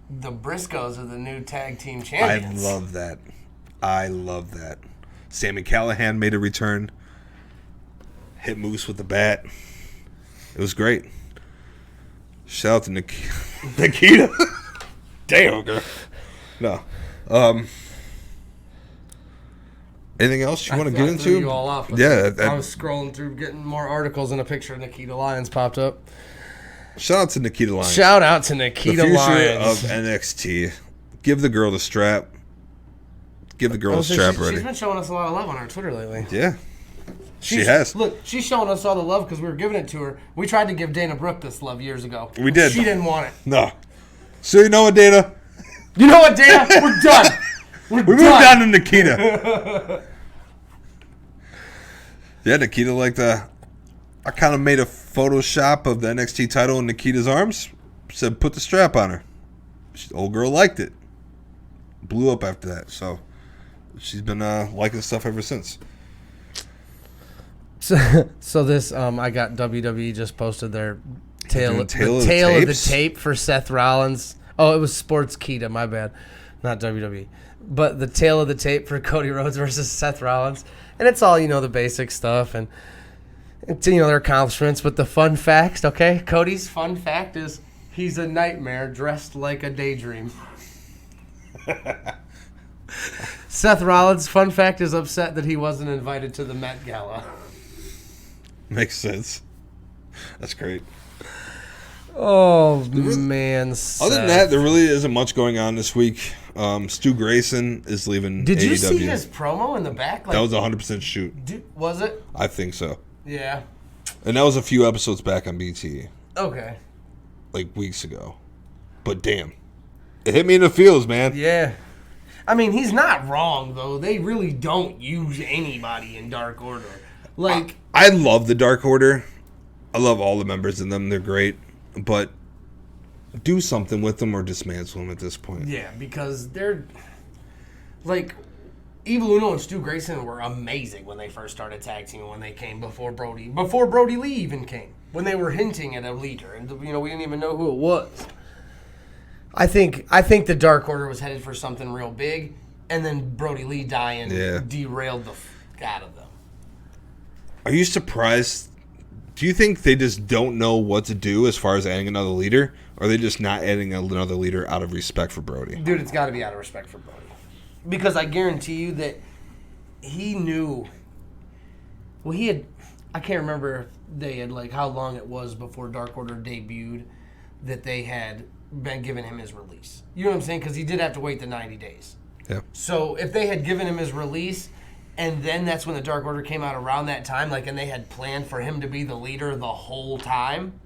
[SPEAKER 2] the Briscoes are the new tag team champions?
[SPEAKER 1] I love that. Sami Callihan made a return. Hit Moose with the bat. It was great. Shout out to Nikita. Damn, girl. No. Anything else you want to get into?
[SPEAKER 2] You all off.
[SPEAKER 1] Yeah.
[SPEAKER 2] I was scrolling through, getting more articles, and a picture of Nikita Lyons popped up.
[SPEAKER 1] Shout out to Nikita Lyons.
[SPEAKER 2] Shout out to Nikita Lyons.
[SPEAKER 1] The future of NXT. Give the girl the strap. Give the girl the strap ready.
[SPEAKER 2] She's been showing us a lot of love on our Twitter lately.
[SPEAKER 1] Yeah. She has.
[SPEAKER 2] Look, she's showing us all the love because we were giving it to her. We tried to give Dana Brooke this love years ago.
[SPEAKER 1] We did.
[SPEAKER 2] She didn't want it.
[SPEAKER 1] No. So you know what, Dana?
[SPEAKER 2] You know what, Dana? We're done. We moved
[SPEAKER 1] on to Nikita. Yeah, Nikita liked I kind of made a Photoshop of the NXT title in Nikita's arms. Said put the strap on her. Old girl liked it. Blew up after that. So she's been liking stuff ever since.
[SPEAKER 2] So this, I got WWE just posted their tale of the tape for Seth Rollins. Oh, it was Sportskeeda, my bad, not WWE. But the tale of the tape for Cody Rhodes versus Seth Rollins, and it's all the basic stuff and their accomplishments. But the fun fact, okay, Cody's fun fact is he's a nightmare dressed like a daydream. Seth Rollins, fun fact, is upset that he wasn't invited to the Met Gala.
[SPEAKER 1] Makes sense. That's great.
[SPEAKER 2] Oh, man. Seth.
[SPEAKER 1] Other than that, there really isn't much going on this week. Stu Grayson is leaving
[SPEAKER 2] Did you
[SPEAKER 1] AEW.
[SPEAKER 2] see his promo in the back?
[SPEAKER 1] That was 100% shoot.
[SPEAKER 2] Was it?
[SPEAKER 1] I think so.
[SPEAKER 2] Yeah.
[SPEAKER 1] And that was a few episodes back on BT.
[SPEAKER 2] Okay.
[SPEAKER 1] Like weeks ago. But damn. It hit me in the feels, man.
[SPEAKER 2] Yeah. I mean, he's not wrong, though. They really don't use anybody in Dark Order. Like,
[SPEAKER 1] I love the Dark Order. I love all the members in them. They're great. But do something with them or dismantle them at this point.
[SPEAKER 2] Yeah, because they're like Evil Uno and Stu Grayson were amazing when they first started tag teaming, when they came before Brody Lee even came, when they were hinting at a leader, and we didn't even know who it was. I think the Dark Order was headed for something real big, and then Brody Lee dying derailed the out of them.
[SPEAKER 1] Are you surprised? Do you think they just don't know what to do as far as adding another leader? Or are they just not adding another leader out of respect for Brody?
[SPEAKER 2] Dude, it's got to be out of respect for Brody. Because I guarantee you that he knew. Well, I can't remember if they had, how long it was before Dark Order debuted that they had been giving him his release. You know what I'm saying? Because he did have to wait the 90 days.
[SPEAKER 1] Yeah.
[SPEAKER 2] So if they had given him his release, and then that's when the Dark Order came out around that time, and they had planned for him to be the leader the whole time,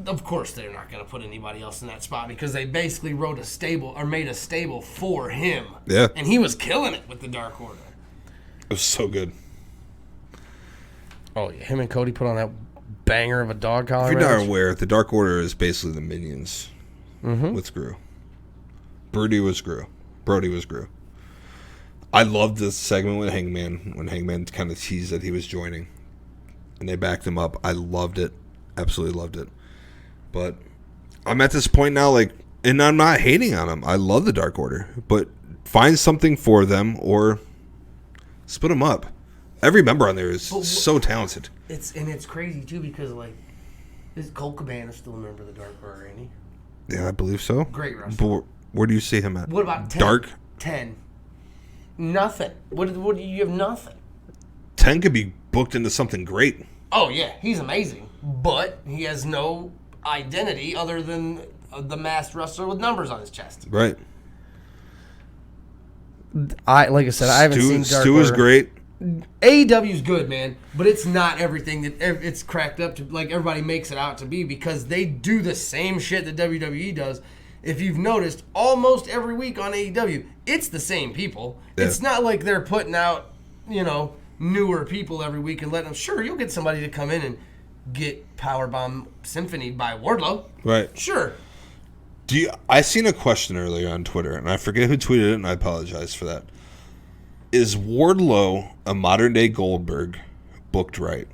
[SPEAKER 2] of course they're not going to put anybody else in that spot because they basically made a stable for him.
[SPEAKER 1] Yeah.
[SPEAKER 2] And he was killing it with the Dark Order.
[SPEAKER 1] It was so good.
[SPEAKER 2] Oh, yeah. Him and Cody put on that banger of a dog collar.
[SPEAKER 1] If you're not aware, the Dark Order is basically the minions with Screw. Brody was Screw. I loved this segment with Hangman, when Hangman kind of teased that he was joining. And they backed him up. I loved it. Absolutely loved it. But I'm at this point now, and I'm not hating on them. I love the Dark Order. But find something for them or split them up. Every member on there is so talented.
[SPEAKER 2] It's crazy, too, because, is Colt Cabana still a member of the Dark Order, ain't he?
[SPEAKER 1] Yeah, I believe so.
[SPEAKER 2] Great wrestler.
[SPEAKER 1] But where do you see him at?
[SPEAKER 2] What about 10?
[SPEAKER 1] Dark?
[SPEAKER 2] 10. Nothing. What do you have? Nothing.
[SPEAKER 1] 10 could be booked into something great.
[SPEAKER 2] Oh, yeah. He's amazing. But he has no identity other than the masked wrestler with numbers on his chest.
[SPEAKER 1] Right.
[SPEAKER 2] Like I said, I haven't seen Dark
[SPEAKER 1] Stu
[SPEAKER 2] Order.
[SPEAKER 1] is great.
[SPEAKER 2] AEW's good, man, but it's not everything that it's cracked up to, everybody makes it out to be, because they do the same shit that WWE does. If you've noticed, almost every week on AEW, it's the same people. Yeah. It's not like they're putting out, newer people every week and letting them. Sure, you'll get somebody to come in and get Powerbomb Symphony by Wardlow.
[SPEAKER 1] Right.
[SPEAKER 2] Sure.
[SPEAKER 1] I seen a question earlier on Twitter, and I forget who tweeted it, and I apologize for that. Is Wardlow a modern-day Goldberg booked right?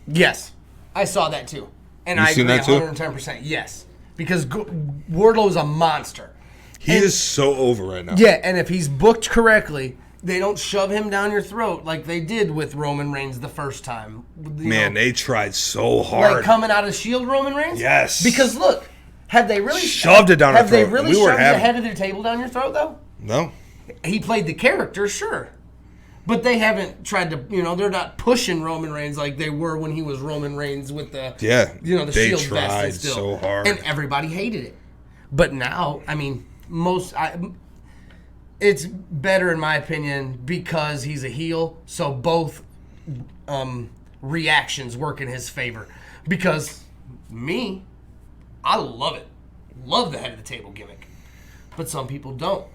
[SPEAKER 2] Yes. I saw that, too. And I agree 110%. Yes. Because Wardlow is a monster.
[SPEAKER 1] He is so over right now.
[SPEAKER 2] Yeah, and if he's booked correctly, they don't shove him down your throat like they did with Roman Reigns the first time.
[SPEAKER 1] They tried so hard.
[SPEAKER 2] Like coming out of Shield Roman Reigns?
[SPEAKER 1] Yes.
[SPEAKER 2] Because, look, have they really
[SPEAKER 1] shoved it down our throat?
[SPEAKER 2] Have they really shoved the head of their table down your throat, though?
[SPEAKER 1] No.
[SPEAKER 2] He played the character, sure. But they haven't tried to, they're not pushing Roman Reigns like they were when he was Roman Reigns with the, the Shield vest and still.
[SPEAKER 1] So hard.
[SPEAKER 2] And everybody hated it. But now, it's better in my opinion because he's a heel, so both reactions work in his favor. Because I love it. Love the head of the table gimmick. But some people don't.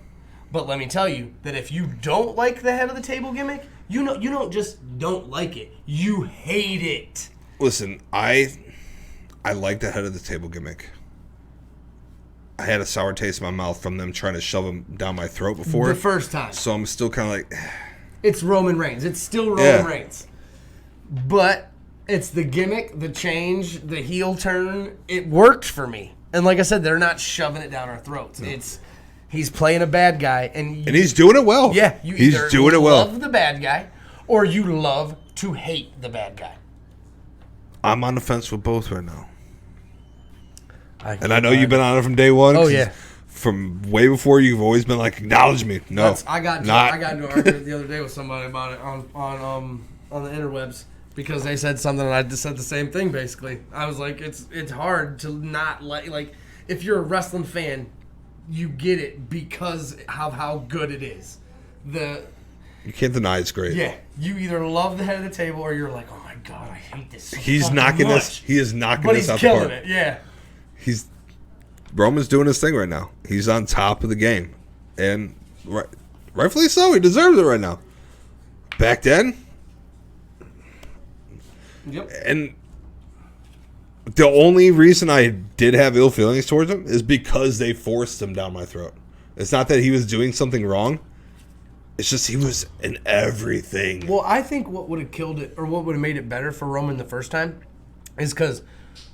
[SPEAKER 2] But let me tell you that if you don't like the head of the table gimmick, you don't just don't like it. You hate it.
[SPEAKER 1] Listen, I like the head of the table gimmick. I had a sour taste in my mouth from them trying to shove him down my throat before.
[SPEAKER 2] The first time.
[SPEAKER 1] So I'm still kind of like...
[SPEAKER 2] It's Roman Reigns. It's still Roman Reigns. But it's the gimmick, the change, the heel turn. It worked for me. And like I said, they're not shoving it down our throats. No. He's playing a bad guy. And
[SPEAKER 1] he's doing it well.
[SPEAKER 2] Yeah.
[SPEAKER 1] He's doing it well.
[SPEAKER 2] You love the bad guy or you love to hate the bad guy.
[SPEAKER 1] I'm on the fence with both right now. I know you've been on it from day one.
[SPEAKER 2] Oh, yeah.
[SPEAKER 1] From way before, you've always been like, acknowledge me. No,
[SPEAKER 2] I got into an argument the other day with somebody about it on the interwebs because they said something and I just said the same thing basically. I was like, it's hard to not like if you're a wrestling fan, you get it because of how good it is.
[SPEAKER 1] You can't deny it's great.
[SPEAKER 2] Yeah, you either love the head of the table or you're like, oh my god, I hate this. So
[SPEAKER 1] He is knocking this out the park.
[SPEAKER 2] But he's killing it. Yeah.
[SPEAKER 1] Roman's doing his thing right now. He's on top of the game, and rightfully so. He deserves it right now. Back then,
[SPEAKER 2] yep.
[SPEAKER 1] And the only reason I did have ill feelings towards him is because they forced him down my throat. It's not that he was doing something wrong. It's just he was in everything.
[SPEAKER 2] Well, I think what would have killed it, or what would have made it better for Roman the first time, is because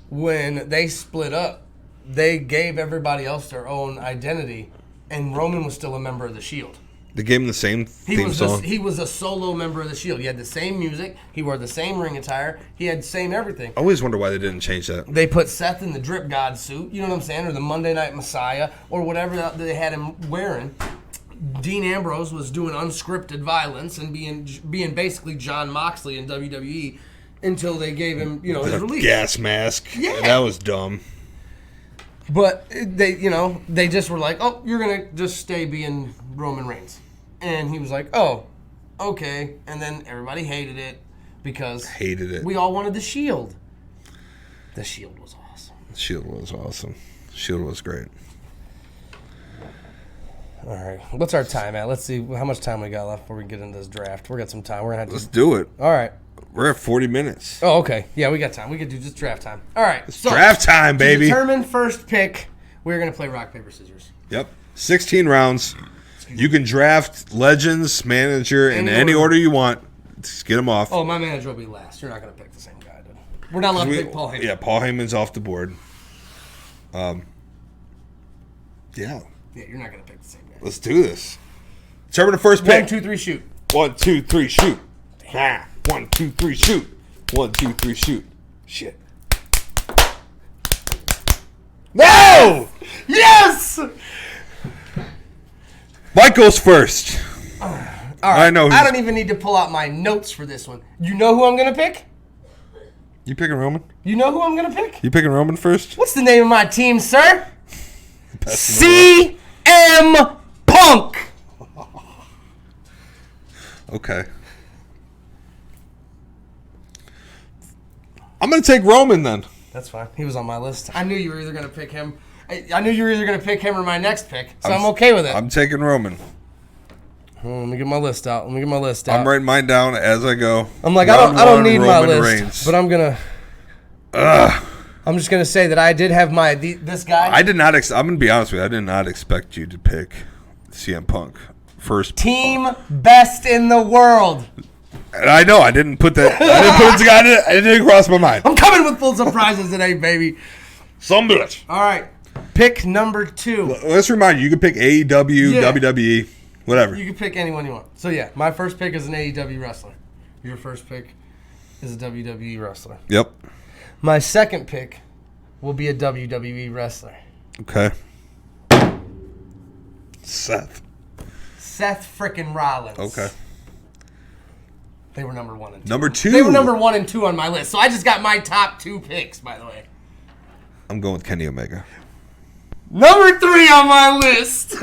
[SPEAKER 2] when they split up, they gave everybody else their own identity, and Roman was still a member of the Shield.
[SPEAKER 1] They gave him the same theme song.
[SPEAKER 2] He was a solo member of the Shield. He had the same music. He wore the same ring attire. He had the same everything.
[SPEAKER 1] I always wonder why they didn't change that.
[SPEAKER 2] They put Seth in the Drip God suit, you know what I'm saying, or the Monday Night Messiah, or whatever that they had him wearing. Dean Ambrose was doing unscripted violence and being basically John Moxley in WWE until they gave him, his release.
[SPEAKER 1] Gas mask.
[SPEAKER 2] Yeah.
[SPEAKER 1] That was dumb.
[SPEAKER 2] But they just were like, oh, you're going to just stay being Roman Reigns. And he was like, oh, okay. And then everybody hated it because we all wanted the Shield. The Shield was awesome.
[SPEAKER 1] The Shield was great.
[SPEAKER 2] All right. What's our time at? Let's see how much time we got left before we get into this draft. We got some time.
[SPEAKER 1] Let's do it.
[SPEAKER 2] All right.
[SPEAKER 1] We're at 40 minutes.
[SPEAKER 2] Oh, okay. Yeah, we got time. We could do just draft time. All right.
[SPEAKER 1] It's draft time, baby.
[SPEAKER 2] To determine first pick, we're going to play rock, paper, scissors.
[SPEAKER 1] Yep. 16 rounds. You can draft legends, manager, in any order you want. Just get them off.
[SPEAKER 2] Oh, my manager will be last. You're not going to pick the same guy, dude. We're not allowed to pick Paul Heyman.
[SPEAKER 1] Yeah, Paul Heyman's off the board. Yeah.
[SPEAKER 2] Yeah, you're not going to pick the same guy.
[SPEAKER 1] Let's do this. Determine the first pick.
[SPEAKER 2] 1, 2, 3, shoot.
[SPEAKER 1] 1, 2, 3, shoot. Ha. 1, 2, 3, shoot. 1, 2, 3, shoot. Shit. No!
[SPEAKER 2] Yes!
[SPEAKER 1] Mike goes first.
[SPEAKER 2] All right.
[SPEAKER 1] I know.
[SPEAKER 2] I don't even need to pull out my notes for this one. You know who I'm going to pick?
[SPEAKER 1] You picking Roman?
[SPEAKER 2] You know who I'm going to pick?
[SPEAKER 1] You picking Roman first?
[SPEAKER 2] What's the name of my team, sir? CM Punk.
[SPEAKER 1] Okay. I'm going to take Roman then.
[SPEAKER 2] That's fine. He was on my list. I knew you were either going to pick him. I knew you were either going to pick him or my next pick, so I'm okay with it.
[SPEAKER 1] I'm taking Roman.
[SPEAKER 2] Let me get my list out.
[SPEAKER 1] I'm writing mine down as I go.
[SPEAKER 2] I'm like, I don't need my list, Reigns. But I'm going to... I'm just going to say that I did have this guy.
[SPEAKER 1] I did not... I'm going to be honest with you. I did not expect you to pick CM Punk first.
[SPEAKER 2] Team best in the world.
[SPEAKER 1] And I know. I didn't put that... I didn't put it together. It didn't cross my mind.
[SPEAKER 2] I'm coming with full surprises today, baby.
[SPEAKER 1] Some bitch.
[SPEAKER 2] All right. Pick number 2.
[SPEAKER 1] Let's remind you. You can pick AEW, WWE, whatever.
[SPEAKER 2] You can pick anyone you want. So, yeah. My first pick is an AEW wrestler. Your first pick is a WWE wrestler.
[SPEAKER 1] Yep.
[SPEAKER 2] My second pick will be a WWE wrestler.
[SPEAKER 1] Okay. Seth
[SPEAKER 2] frickin' Rollins.
[SPEAKER 1] Okay.
[SPEAKER 2] They were number 1 and 2.
[SPEAKER 1] Number 2.
[SPEAKER 2] They were number 1 and 2 on my list. So I just got my top 2 picks, by the way.
[SPEAKER 1] I'm going with Kenny Omega.
[SPEAKER 2] Number 3 on my list.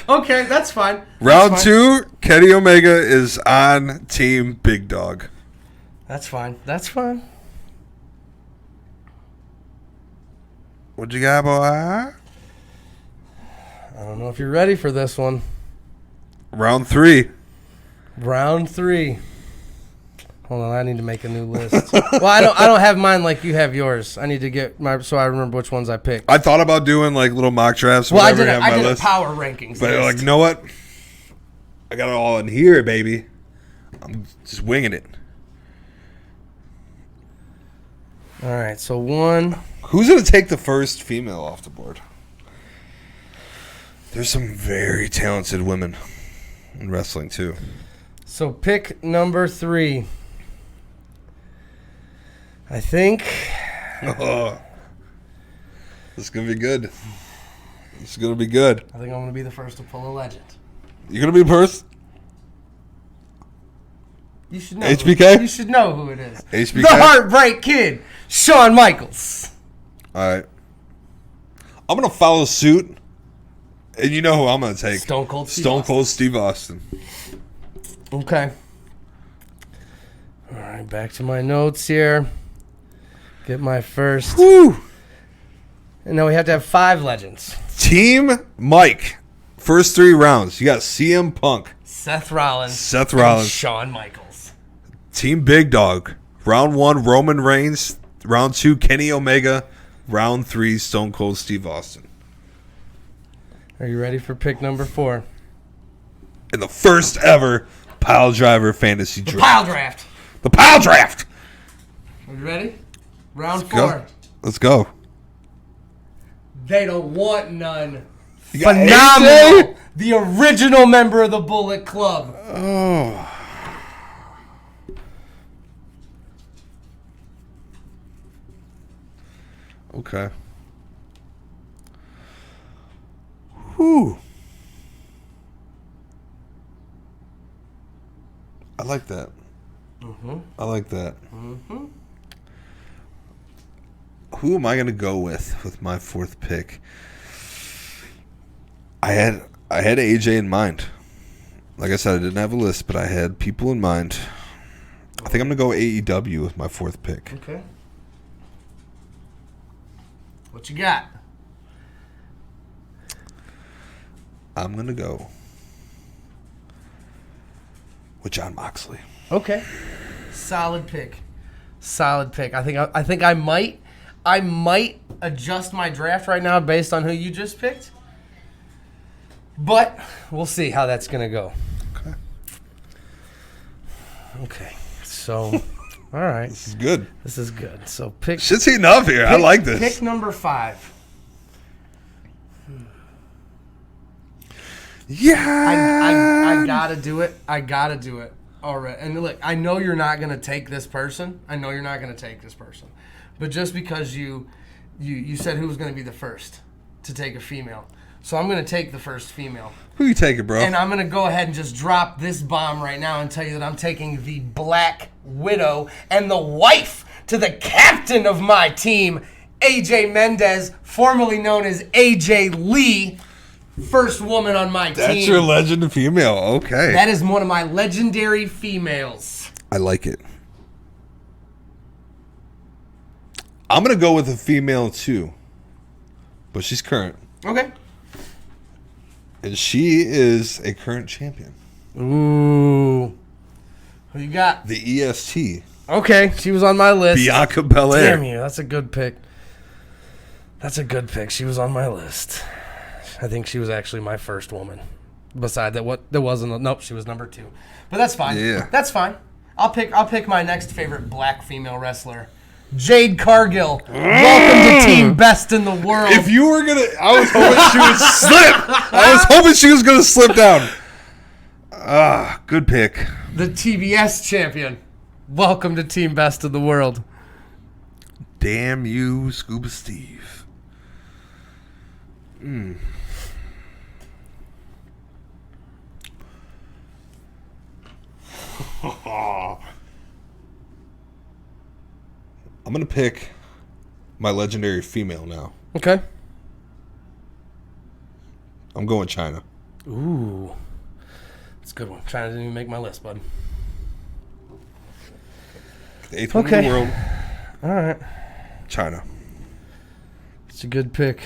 [SPEAKER 2] Okay, that's fine.
[SPEAKER 1] Round 2, Kenny Omega is on Team Big Dog.
[SPEAKER 2] That's fine.
[SPEAKER 1] What you got, boy?
[SPEAKER 2] I don't know if you're ready for this one.
[SPEAKER 1] Round 3.
[SPEAKER 2] Hold Hold on, I need to make a new list. Well, I don't have mine like you have yours. I need to get so I remember which ones I picked.
[SPEAKER 1] I thought about doing like little mock drafts.
[SPEAKER 2] Well, I
[SPEAKER 1] did
[SPEAKER 2] a power rankings.
[SPEAKER 1] But
[SPEAKER 2] list.
[SPEAKER 1] like, you know what? I got it all in here, baby. I'm just winging it.
[SPEAKER 2] All right, so 1.
[SPEAKER 1] Who's gonna take the first female off the board? There's some very talented women in wrestling too.
[SPEAKER 2] So pick number 3. I think.
[SPEAKER 1] Oh, this is gonna be good. This is gonna be good.
[SPEAKER 2] I think I'm gonna be the first to pull a legend.
[SPEAKER 1] You're gonna be the first.
[SPEAKER 2] You should know.
[SPEAKER 1] HBK?
[SPEAKER 2] You should know who it is.
[SPEAKER 1] HBK?
[SPEAKER 2] The Heartbreak Kid, Shawn Michaels.
[SPEAKER 1] All right. I'm gonna follow suit, and you know who I'm gonna take?
[SPEAKER 2] Stone Cold
[SPEAKER 1] Steve Austin.
[SPEAKER 2] Okay. All right, back to my notes here. Get my first.
[SPEAKER 1] Woo!
[SPEAKER 2] And now we have to have 5 legends.
[SPEAKER 1] Team Mike. First 3 rounds. You got CM Punk.
[SPEAKER 2] Seth Rollins.
[SPEAKER 1] And
[SPEAKER 2] Shawn Michaels.
[SPEAKER 1] Team Big Dog. Round 1, Roman Reigns. Round 2, Kenny Omega. Round 3, Stone Cold Steve Austin.
[SPEAKER 2] Are you ready for pick number 4?
[SPEAKER 1] In the first ever Piledriver Fantasy Draft. The Pile Draft!
[SPEAKER 2] Are you ready? Round 4.
[SPEAKER 1] Let's go.
[SPEAKER 2] They don't want none.
[SPEAKER 1] You got
[SPEAKER 2] Phenomenal. The original member of the Bullet Club.
[SPEAKER 1] Oh. Okay. Whew. I like that. I like that. Who am I going to go with my 4th pick? I had AJ in mind. Like I said, I didn't have a list, but I had people in mind. I think I'm going to go AEW with my 4th pick.
[SPEAKER 2] Okay. What you got?
[SPEAKER 1] I'm going to go with Jon Moxley.
[SPEAKER 2] Okay. Solid pick. I think I might adjust my draft right now based on who you just picked. But we'll see how that's going to go. Okay. So, all right.
[SPEAKER 1] This is good.
[SPEAKER 2] So pick.
[SPEAKER 1] Shit's heating up here. I like this.
[SPEAKER 2] Pick number 5.
[SPEAKER 1] Yeah.
[SPEAKER 2] I gotta do it. All right. And look, I know you're not gonna take this person. But just because you said who was gonna be the first to take a female, so I'm gonna take the first female.
[SPEAKER 1] Who you taking, bro?
[SPEAKER 2] And I'm gonna go ahead and just drop this bomb right now and tell you that I'm taking the Black Widow and the wife to the captain of my team, AJ Mendez, formerly known as AJ Lee. First woman on my team.
[SPEAKER 1] That's your legend female. Okay.
[SPEAKER 2] That is one of my legendary females.
[SPEAKER 1] I like it. I'm going to go with a female too. But she's current.
[SPEAKER 2] Okay.
[SPEAKER 1] And she is a current champion.
[SPEAKER 2] Ooh. Who you got?
[SPEAKER 1] The EST.
[SPEAKER 2] Okay, she was on my list.
[SPEAKER 1] Bianca Belair.
[SPEAKER 2] Damn you, that's a good pick. She was on my list. I think she was actually my first woman. Beside that, she was number 2. But that's fine.
[SPEAKER 1] Yeah.
[SPEAKER 2] That's fine. I'll pick my next favorite black female wrestler, Jade Cargill. Welcome to Team Best in the World.
[SPEAKER 1] If you were gonna, I was hoping she would slip. I was hoping she was gonna slip down. Good pick.
[SPEAKER 2] The TBS champion. Welcome to Team Best in the World.
[SPEAKER 1] Damn you, Scuba Steve. I'm going to pick my legendary female now.
[SPEAKER 2] Okay.
[SPEAKER 1] I'm going China.
[SPEAKER 2] Ooh. That's a good one. China didn't even make my list, bud.
[SPEAKER 1] The 8th one in the world.
[SPEAKER 2] All right.
[SPEAKER 1] China.
[SPEAKER 2] It's a good pick.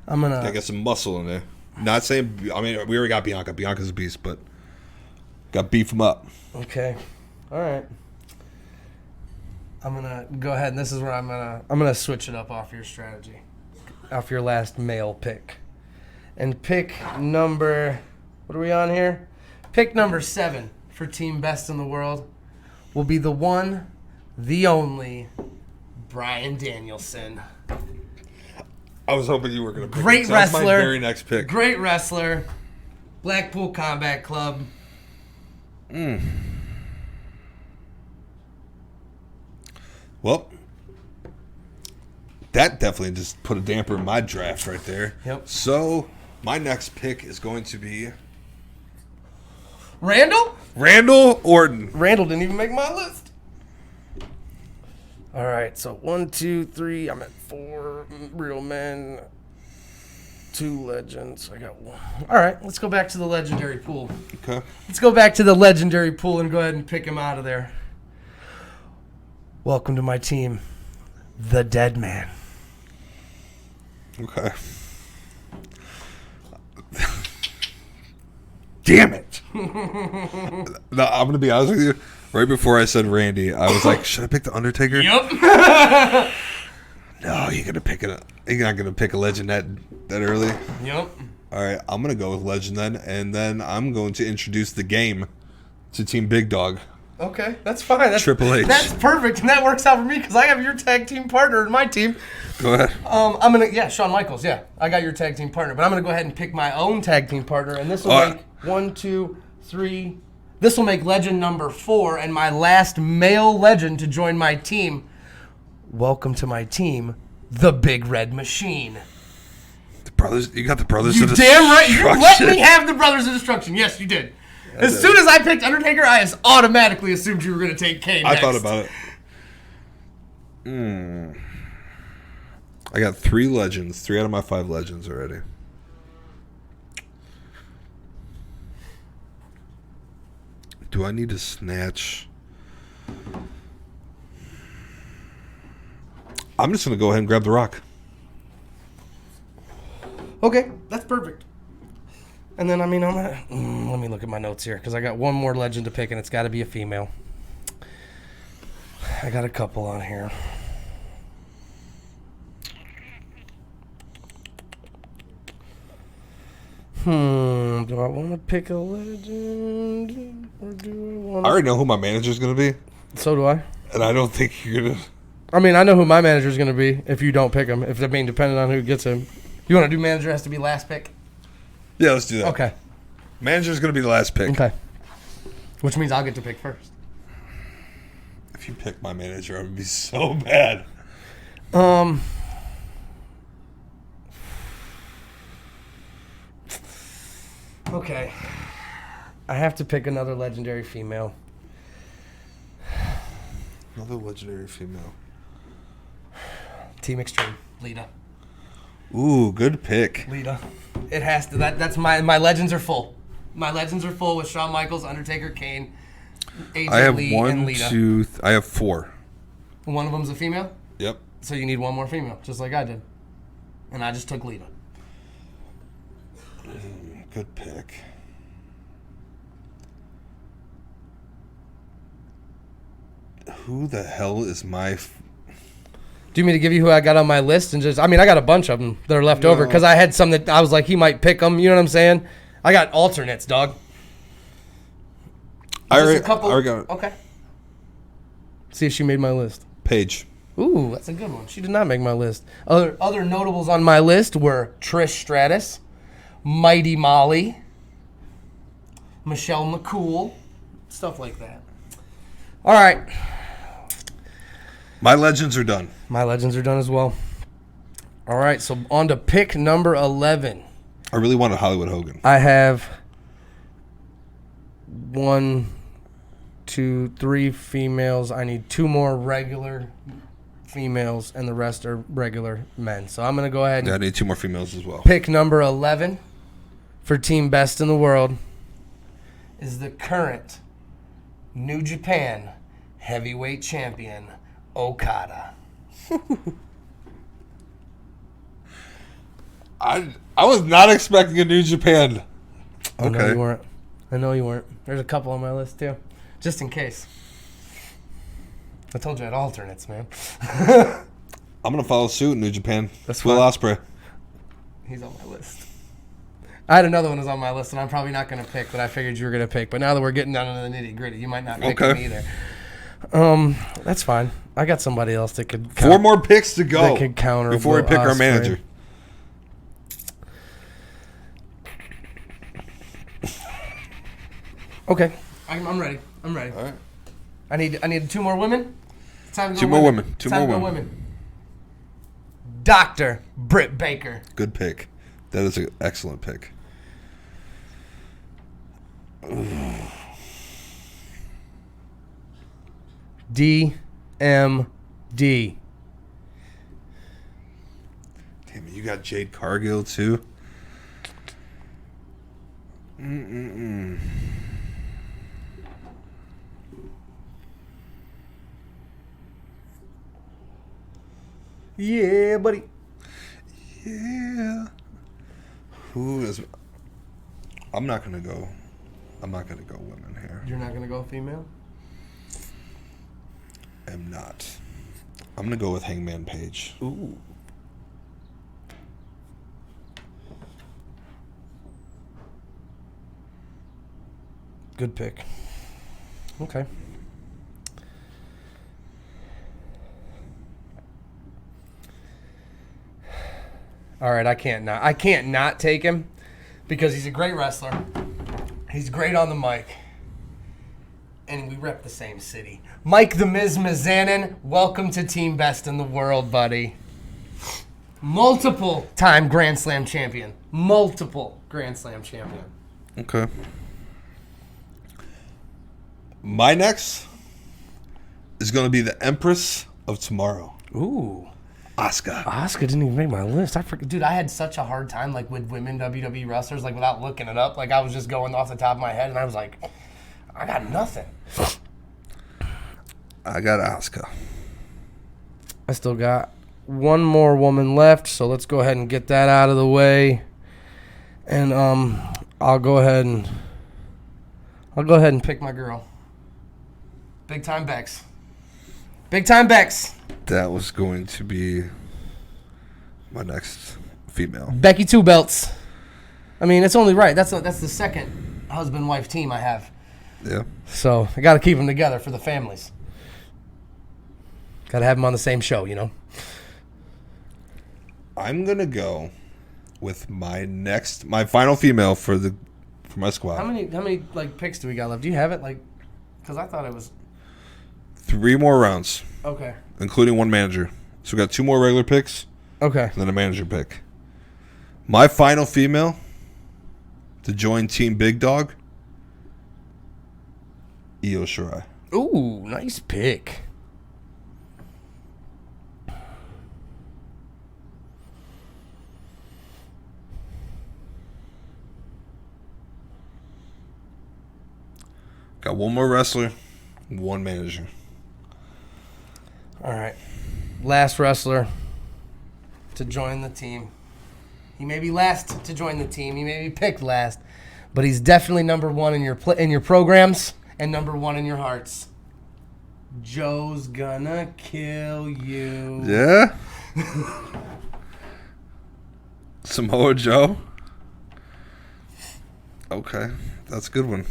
[SPEAKER 2] I'm going to...
[SPEAKER 1] I got some muscle in there. Not saying... I mean, we already got Bianca. Bianca's a beast, but... Got beef them up.
[SPEAKER 2] Okay. All right. I'm gonna go ahead, and this is where I'm gonna switch it up off your strategy, off your last male pick, and pick number. What are we on here? Pick number 7 for Team Best in the World will be the one, the only, Bryan Danielson.
[SPEAKER 1] I was hoping you were going to pick
[SPEAKER 2] Great
[SPEAKER 1] him.
[SPEAKER 2] wrestler.
[SPEAKER 1] That's my very next pick.
[SPEAKER 2] Great wrestler. Blackpool Combat Club.
[SPEAKER 1] Well, that definitely just put a damper in my draft right there.
[SPEAKER 2] Yep.
[SPEAKER 1] So, my next pick is going to be
[SPEAKER 2] Randall
[SPEAKER 1] Orton.
[SPEAKER 2] Randall didn't even make my list. All right, so 1, 2, 3. I'm at 4 real men, 2 legends. I got 1. All right, let's go back to the legendary pool.
[SPEAKER 1] Okay.
[SPEAKER 2] Let's go back to the legendary pool and go ahead and pick him out of there. Welcome to my team, the Dead Man.
[SPEAKER 1] Okay. Damn it. No, I'm going to be honest with you. Right before I said Randy, I was like, should I pick the Undertaker?
[SPEAKER 2] Yep.
[SPEAKER 1] No, you're not gonna pick a legend that early.
[SPEAKER 2] Yep.
[SPEAKER 1] All right, I'm gonna go with legend then, and then I'm going to introduce the game to Team Big Dog.
[SPEAKER 2] Okay, that's fine. That's,
[SPEAKER 1] Triple H.
[SPEAKER 2] That's perfect, and that works out for me because I have your tag team partner in my team.
[SPEAKER 1] Go ahead.
[SPEAKER 2] Shawn Michaels. Yeah, I got your tag team partner, but I'm gonna go ahead and pick my own tag team partner, and this will make 1, 2, 3. This will make legend number 4 and my last male legend to join my team. Welcome to my team, the Big Red Machine.
[SPEAKER 1] The brothers, you got the brothers
[SPEAKER 2] You
[SPEAKER 1] of
[SPEAKER 2] damn right. You let
[SPEAKER 1] Destruction.
[SPEAKER 2] me have the Brothers of Destruction. Yes, you did. As soon as I picked Undertaker, I just automatically assumed you were going to take Kane next.
[SPEAKER 1] I thought about it. I got 3 legends, 3 out of my 5 legends already. Do I need to snatch? I'm just going to go ahead and grab The Rock.
[SPEAKER 2] Okay, that's perfect. And then, I'm going to... let me look at my notes here, because I got one more legend to pick, and it's got to be a female. I got a couple on here. Do I want to pick a legend, or do I want
[SPEAKER 1] I already know who my manager's going to be,
[SPEAKER 2] So do I.
[SPEAKER 1] and I don't think you're going to...
[SPEAKER 2] I mean, I know who my manager's going to be if you don't pick him. If I mean, depending on who gets him. You want to do manager has to be last pick?
[SPEAKER 1] Yeah, let's do that.
[SPEAKER 2] Okay.
[SPEAKER 1] Manager's going to be the last pick.
[SPEAKER 2] Okay. Which means I'll get to pick first.
[SPEAKER 1] If you pick my manager, I'm going to be so bad.
[SPEAKER 2] Okay. I have to pick another legendary female.
[SPEAKER 1] Another legendary female.
[SPEAKER 2] Team Extreme. Lita.
[SPEAKER 1] Ooh, good pick.
[SPEAKER 2] Lita. It has to. That's my legends are full. My legends are full with Shawn Michaels, Undertaker, Kane, AJ
[SPEAKER 1] I have
[SPEAKER 2] Lee,
[SPEAKER 1] 1,
[SPEAKER 2] and Lita.
[SPEAKER 1] 2, I have 4.
[SPEAKER 2] One of them's a female?
[SPEAKER 1] Yep.
[SPEAKER 2] So you need one more female, just like I did. And I just took Lita.
[SPEAKER 1] Good pick. Who the hell is my...
[SPEAKER 2] Do you mean to give you who I got on my list and just? I mean, I got a bunch of them that are left over because I had some that I was like, he might pick them. You know what I'm saying? I got alternates, dog.
[SPEAKER 1] I already got it.
[SPEAKER 2] Okay. See if she made my list.
[SPEAKER 1] Paige.
[SPEAKER 2] Ooh, that's a good one. She did not make my list. Other notables on my list were Trish Stratus, Mighty Molly, Michelle McCool, stuff like that. All right.
[SPEAKER 1] My legends are done.
[SPEAKER 2] My legends are done as well. All right, so on to pick number 11.
[SPEAKER 1] I really wanted Hollywood Hogan.
[SPEAKER 2] I have 1, 2, 3 females. I need 2 more regular females, and the rest are regular men. So I'm going to go ahead and
[SPEAKER 1] I need 2 more females as well.
[SPEAKER 2] pick number 11 for Team Best in the World is the current New Japan Heavyweight Champion, Okada.
[SPEAKER 1] I was not expecting a New Japan.
[SPEAKER 2] No,
[SPEAKER 1] Okay.
[SPEAKER 2] you weren't. I know you weren't. There's a couple on my list, too. Just in case. I told you I had alternates, man.
[SPEAKER 1] I'm going to follow suit in New Japan.
[SPEAKER 2] That's
[SPEAKER 1] Will
[SPEAKER 2] fine.
[SPEAKER 1] Ospreay.
[SPEAKER 2] He's on my list. I had another one that was on my list, and I'm probably not going to pick, but I figured you were going to pick. But now that we're getting down into the nitty-gritty, you might not pick him either. That's fine. I got somebody else that could...
[SPEAKER 1] 4 more picks to go
[SPEAKER 2] that could counter
[SPEAKER 1] before we pick our
[SPEAKER 2] Ospreay.
[SPEAKER 1] manager.
[SPEAKER 2] Okay. I'm ready. I'm ready.
[SPEAKER 1] All right.
[SPEAKER 2] I need 2 more women. It's time to go
[SPEAKER 1] 2 more women. 2
[SPEAKER 2] Time
[SPEAKER 1] more
[SPEAKER 2] to go
[SPEAKER 1] women.
[SPEAKER 2] Dr. Britt Baker.
[SPEAKER 1] Good pick. That is an excellent pick.
[SPEAKER 2] DMD.
[SPEAKER 1] Damn it, you got Jade Cargill too?
[SPEAKER 2] Yeah, buddy.
[SPEAKER 1] Yeah. Who is... I'm not going to go women here.
[SPEAKER 2] You're not going to go female?
[SPEAKER 1] I'm not. I'm going to go with Hangman Page.
[SPEAKER 2] Ooh. Good pick. Okay. All right, I can't not take him because he's a great wrestler. He's great on the mic. And we rep the same city. Mike the Miz Mizanin, welcome to Team Best in the World, buddy. Multiple time Grand Slam champion. Multiple Grand Slam champion.
[SPEAKER 1] Okay. My next is going to be the Empress of Tomorrow.
[SPEAKER 2] Ooh.
[SPEAKER 1] Asuka.
[SPEAKER 2] Asuka didn't even make my list. Dude, I had such a hard time like with women WWE wrestlers, like without looking it up. Like I was just going off the top of my head, and I was like, I got nothing.
[SPEAKER 1] I got Asuka.
[SPEAKER 2] I still got one more woman left, so let's go ahead and get that out of the way. And I'll go ahead and pick my girl. Big time Bex. Big time Bex.
[SPEAKER 1] That was going to be my next female.
[SPEAKER 2] Becky Two Belts. I mean, it's only right. That's the second husband-wife team I have.
[SPEAKER 1] Yeah.
[SPEAKER 2] So I got to keep them together for the families. Got to have them on the same show, you know.
[SPEAKER 1] I'm going to go with my final female for my squad.
[SPEAKER 2] How many like picks do we got left? Do you have it like? Because I thought it was
[SPEAKER 1] 3 more rounds,
[SPEAKER 2] okay.
[SPEAKER 1] including 1 manager. So we got 2 more regular picks,
[SPEAKER 2] Okay.
[SPEAKER 1] and then a manager pick. My final female to join Team Big Dog, Io Shirai.
[SPEAKER 2] Ooh, nice pick.
[SPEAKER 1] Got 1 more wrestler, 1 manager.
[SPEAKER 2] All right. Last wrestler to join the team. He may be last to join the team. He may be picked last, but he's definitely number 1 in your programs and number 1 in your hearts. Joe's gonna kill you.
[SPEAKER 1] Yeah? Samoa Joe? Okay, that's a good one.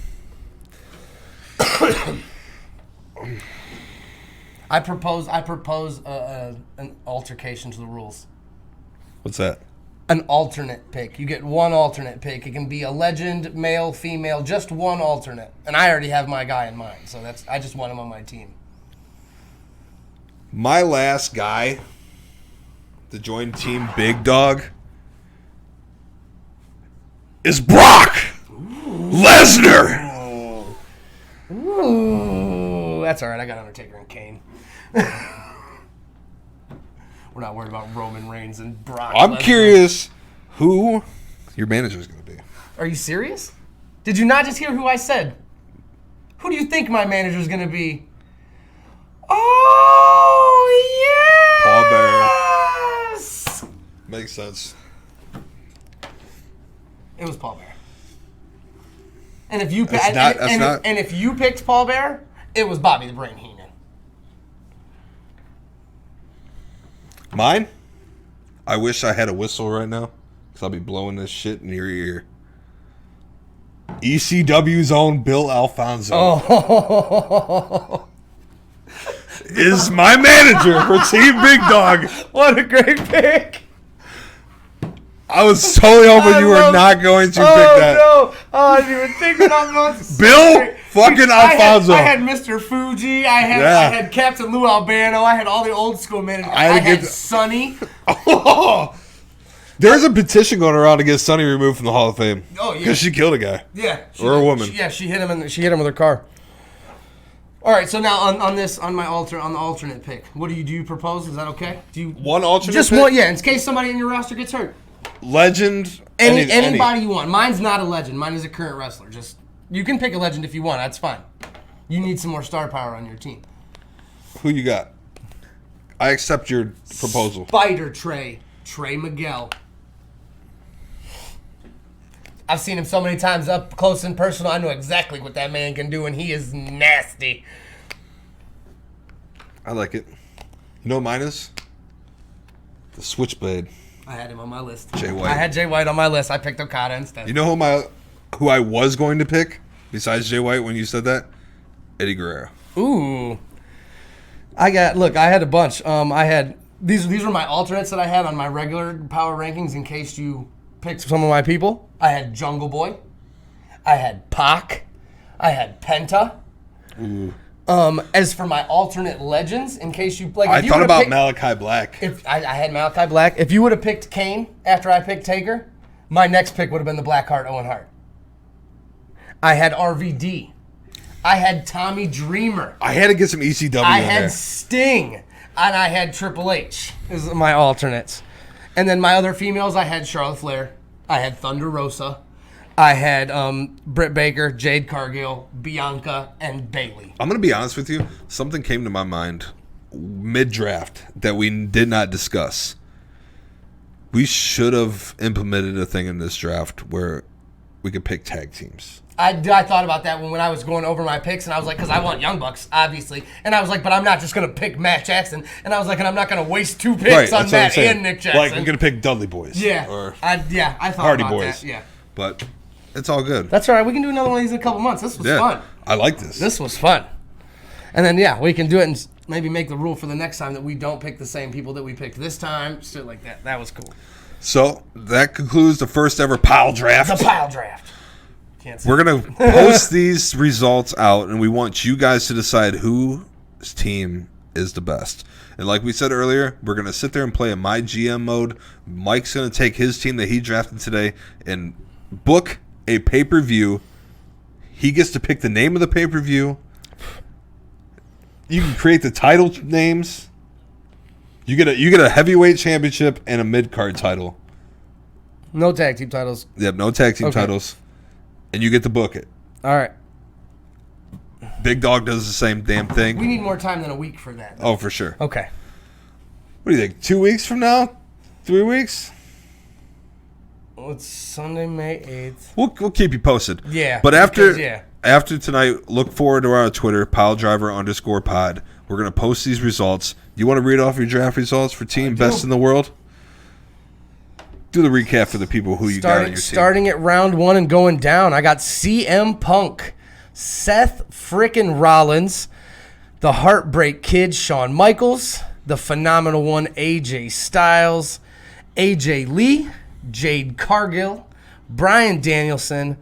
[SPEAKER 2] I propose an altercation to the rules.
[SPEAKER 1] What's that?
[SPEAKER 2] An alternate pick. You get 1 alternate pick. It can be a legend, male, female, just 1 alternate. And I already have my guy in mind, so I just want him on my team.
[SPEAKER 1] My last guy to join Team Big Dog is Brock Lesnar.
[SPEAKER 2] Ooh, that's all right. I got Undertaker and Kane. We're not worried about Roman Reigns and Brock
[SPEAKER 1] I'm
[SPEAKER 2] Lesnar.
[SPEAKER 1] curious who your manager is going to be.
[SPEAKER 2] Are you serious? Did you not just hear who I said? Who do you think my manager is going to be? Oh,
[SPEAKER 1] Paul
[SPEAKER 2] yes!
[SPEAKER 1] Makes sense.
[SPEAKER 2] It was Paul Bear. And if you if you picked Paul Bearer, it was Bobby the Brain Heenan.
[SPEAKER 1] Mine? I wish I had a whistle right now, because I'll be blowing this shit in your ear. ECW's own Bill Alfonso.
[SPEAKER 2] Oh.
[SPEAKER 1] Is my manager for Team Big Dog.
[SPEAKER 2] What a great pick.
[SPEAKER 1] I was totally hoping you were not going to pick that.
[SPEAKER 2] Oh, no. Oh, I didn't even think about that.
[SPEAKER 1] Bill fucking Alfonso.
[SPEAKER 2] I had Mr. Fuji. I had Captain Lou Albano. I had all the old school managers. I had Sonny.
[SPEAKER 1] Oh. There's a petition going around to get Sonny removed from the Hall of Fame. Oh, yeah. Because she killed a guy.
[SPEAKER 2] Yeah.
[SPEAKER 1] Or a woman.
[SPEAKER 2] She hit him with her car. All right, so now on the alternate pick, what do you propose? Is that okay?
[SPEAKER 1] One alternate
[SPEAKER 2] just
[SPEAKER 1] pick?
[SPEAKER 2] One, yeah, in case somebody in your roster gets hurt.
[SPEAKER 1] Legend.
[SPEAKER 2] Anybody you want. Mine's not a legend. Mine is a current wrestler. You can pick a legend if you want. That's fine. You need some more star power on your team.
[SPEAKER 1] Who you got? I accept your proposal.
[SPEAKER 2] Spider Trey Miguel. I've seen him so many times up close and personal. I know exactly what that man can do, and he is nasty.
[SPEAKER 1] I like it. You know what mine is? The Switchblade.
[SPEAKER 2] I had him on my list.
[SPEAKER 1] Jay White.
[SPEAKER 2] I had Jay White on my list. I picked Okada instead.
[SPEAKER 1] You know who I was going to pick besides Jay White when you said that? Eddie Guerrero.
[SPEAKER 2] Ooh. I had a bunch. I had these were my alternates that I had on my regular power rankings in case you picked some of my people. I had Jungle Boy. I had Pac. I had Penta.
[SPEAKER 1] Ooh.
[SPEAKER 2] As for my alternate legends, in case you like,
[SPEAKER 1] I thought about Malachi Black.
[SPEAKER 2] If I had Malachi Black, if you would have picked Kane after I picked Taker, my next pick would have been the Blackheart Owen Hart. I had RVD. I had Tommy Dreamer.
[SPEAKER 1] I had to get some ECW.
[SPEAKER 2] I had Sting, and I had Triple H. These are my alternates. And then my other females, I had Charlotte Flair. I had Thunder Rosa. I had Britt Baker, Jade Cargill, Bianca, and Bayley.
[SPEAKER 1] I'm going to be honest with you. Something came to my mind mid-draft that we did not discuss. We should have implemented a thing in this draft where we could pick tag teams.
[SPEAKER 2] I thought about that when I was going over my picks, and I was like, because I want Young Bucks, obviously. And I was like, but I'm not just going to pick Matt Jackson. And I was like, and I'm not going to waste two picks on Matt and Nick Jackson.
[SPEAKER 1] Like, I'm going to pick Dudley Boys.
[SPEAKER 2] Yeah. I thought
[SPEAKER 1] Hardy
[SPEAKER 2] about
[SPEAKER 1] Boys.
[SPEAKER 2] that. Yeah.
[SPEAKER 1] But it's all good.
[SPEAKER 2] That's all right. We can do another one of these in a couple months. This was fun.
[SPEAKER 1] I like this.
[SPEAKER 2] This was fun. And then, we can do it and maybe make the rule for the next time that we don't pick the same people that we picked this time. Shit like that. That was cool.
[SPEAKER 1] So, that concludes the first ever Pile Draft.
[SPEAKER 2] The Pile Draft.
[SPEAKER 1] We're going to post these results out, and we want you guys to decide whose team is the best. And like we said earlier, we're going to sit there and play in my GM mode. Mike's going to take his team that he drafted today and book a pay-per-view. He gets to pick the name of the pay-per-view. You can create the title names. You get a heavyweight championship and a mid-card title.
[SPEAKER 2] No tag team titles.
[SPEAKER 1] Yep, no tag team titles. And you get to book it.
[SPEAKER 2] All right.
[SPEAKER 1] Big Dog does the same damn thing.
[SPEAKER 2] We need more time than a week for that.
[SPEAKER 1] Oh, for sure.
[SPEAKER 2] Okay.
[SPEAKER 1] What do you think? 2 weeks from now? 3 weeks?
[SPEAKER 2] Well, it's Sunday, May 8th.
[SPEAKER 1] We'll keep you posted.
[SPEAKER 2] Yeah.
[SPEAKER 1] But after tonight, look forward to our Twitter, Piledriver_pod. We're going to post these results. Do you want to read off your draft results for team best in the world? Do the recap for the people who you got on your team.
[SPEAKER 2] Starting at round 1 and going down, I got CM Punk, Seth frickin' Rollins, the Heartbreak Kid, Shawn Michaels, the Phenomenal One, AJ Styles, AJ Lee, Jade Cargill, Bryan Danielson.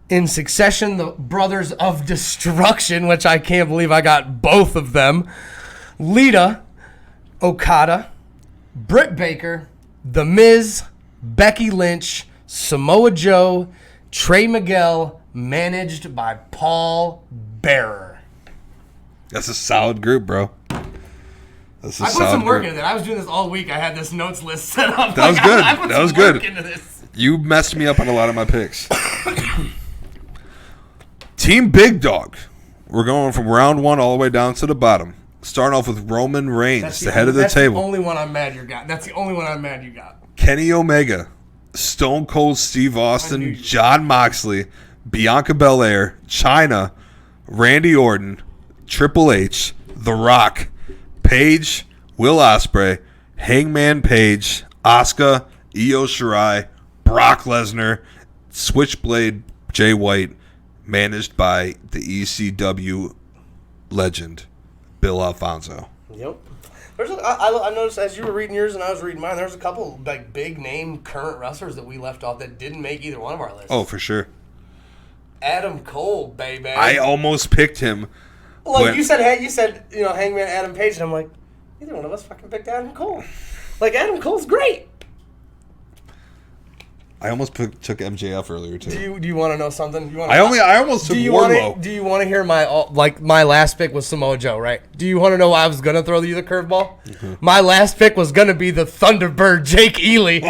[SPEAKER 2] In succession, the Brothers of Destruction, which I can't believe I got both of them, Lita, Okada, Britt Baker, The Miz, Becky Lynch, Samoa Joe, Trey Miguel, managed by Paul Bearer.
[SPEAKER 1] That's a solid group, bro.
[SPEAKER 2] I put some work into that. I was doing this all week. I had this notes list set up.
[SPEAKER 1] That was good.
[SPEAKER 2] I put
[SPEAKER 1] that was
[SPEAKER 2] some
[SPEAKER 1] good.
[SPEAKER 2] Work into this.
[SPEAKER 1] You messed me up on a lot of my picks. Team Big Dog. We're going from round 1 all the way down to the bottom. Starting off with Roman Reigns, the head of the table.
[SPEAKER 2] That's the only one I'm mad you got. That's the only one I'm mad you got.
[SPEAKER 1] Kenny Omega, Stone Cold Steve Austin, John Moxley, Bianca Belair, Chyna, Randy Orton, Triple H, The Rock, Paige, Will Ospreay, Hangman Page, Asuka, Io Shirai, Brock Lesnar, Switchblade Jay White, managed by the ECW legend, Bill Alfonso.
[SPEAKER 2] Yep. I noticed as you were reading yours and I was reading mine, there's a couple like big name current wrestlers that we left off that didn't make either one of our lists.
[SPEAKER 1] Oh, for sure.
[SPEAKER 2] Adam Cole, baby.
[SPEAKER 1] I almost picked him.
[SPEAKER 2] Like you said, Hangman Adam Page, and I'm like, neither one of us fucking picked Adam Cole. Like Adam Cole's great.
[SPEAKER 1] I almost took MJF earlier too.
[SPEAKER 2] Do you want to know something?
[SPEAKER 1] I almost took Wardlow.
[SPEAKER 2] Do you want to hear my last pick was Samoa Joe, right? Do you want to know why I was gonna throw you the curveball? Mm-hmm. My last pick was gonna be the Thunderbird Jake Ely. Oh.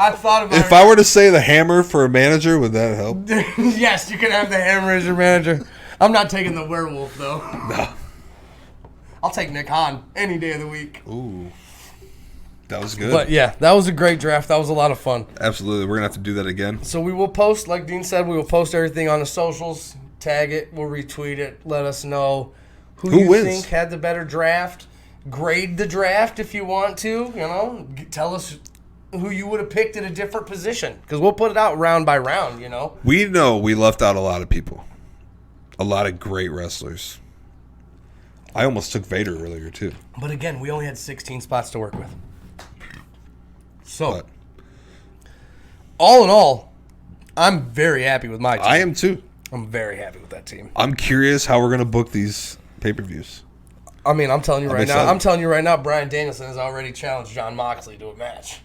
[SPEAKER 2] I thought about
[SPEAKER 1] if I were to say the Hammer for a manager, would that help?
[SPEAKER 2] Yes, you can have the Hammer as your manager. I'm not taking the Werewolf though.
[SPEAKER 1] No.
[SPEAKER 2] I'll take Nick Hahn any day of the week.
[SPEAKER 1] Ooh. That was good.
[SPEAKER 2] But yeah, that was a great draft. That was a lot of fun.
[SPEAKER 1] Absolutely. We're going to have to do that again.
[SPEAKER 2] So we will post, like Dean said, we will post everything on the socials. Tag it. We'll retweet it. Let us know who you
[SPEAKER 1] wins.
[SPEAKER 2] think had the better draft. Grade the draft if you want to. Tell us who you would have picked at a different position. Because we'll put it out round by round,
[SPEAKER 1] We know we left out a lot of people. A lot of great wrestlers. I almost took Vader earlier, too.
[SPEAKER 2] But again, we only had 16 spots to work with. So, all in all, I'm very happy with my team.
[SPEAKER 1] I am, too.
[SPEAKER 2] I'm very happy with that team.
[SPEAKER 1] I'm curious how we're going to book these pay-per-views.
[SPEAKER 2] I mean, I'm telling you right now, Bryan Danielson has already challenged Jon Moxley to a match.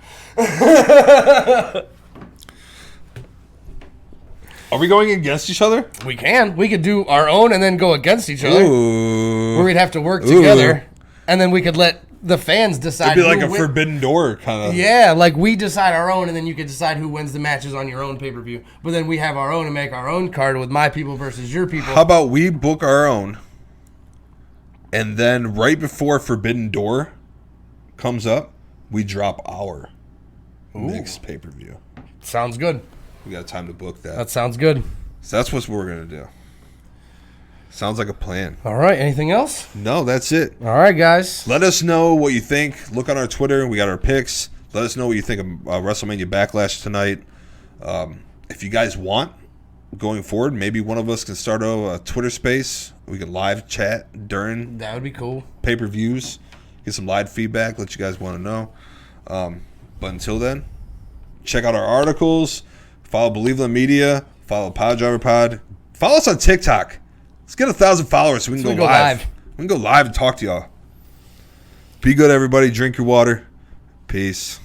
[SPEAKER 1] Are we going against each other?
[SPEAKER 2] We can. We could do our own and then go against each other.
[SPEAKER 1] Ooh.
[SPEAKER 2] Where we'd have to work together. And then we could let the fans decide.
[SPEAKER 1] It'd be like a Forbidden Door kind of.
[SPEAKER 2] Yeah, like we decide our own and then you could decide who wins the matches on your own pay-per-view. But then we have our own and make our own card with my people versus your people.
[SPEAKER 1] How about we book our own and then right before Forbidden Door comes up, we drop our next pay-per-view.
[SPEAKER 2] Sounds good.
[SPEAKER 1] We got time to book that.
[SPEAKER 2] That sounds good.
[SPEAKER 1] So that's what we're going to do. Sounds like a plan.
[SPEAKER 2] All right. Anything else?
[SPEAKER 1] No, that's it.
[SPEAKER 2] All right, guys.
[SPEAKER 1] Let us know what you think. Look on our Twitter. We got our picks. Let us know what you think of WrestleMania Backlash tonight. If you guys want, going forward, maybe one of us can start a Twitter space. We can live chat during
[SPEAKER 2] that would be cool.
[SPEAKER 1] Pay-per-views. Get some live feedback. Let you guys want to know. But until then, check out our articles. Follow Believe the Media. Follow Piledriver Pod. Follow us on TikTok. Let's get 1,000 followers so we can go live. We can go live and talk to y'all. Be good, everybody. Drink your water. Peace.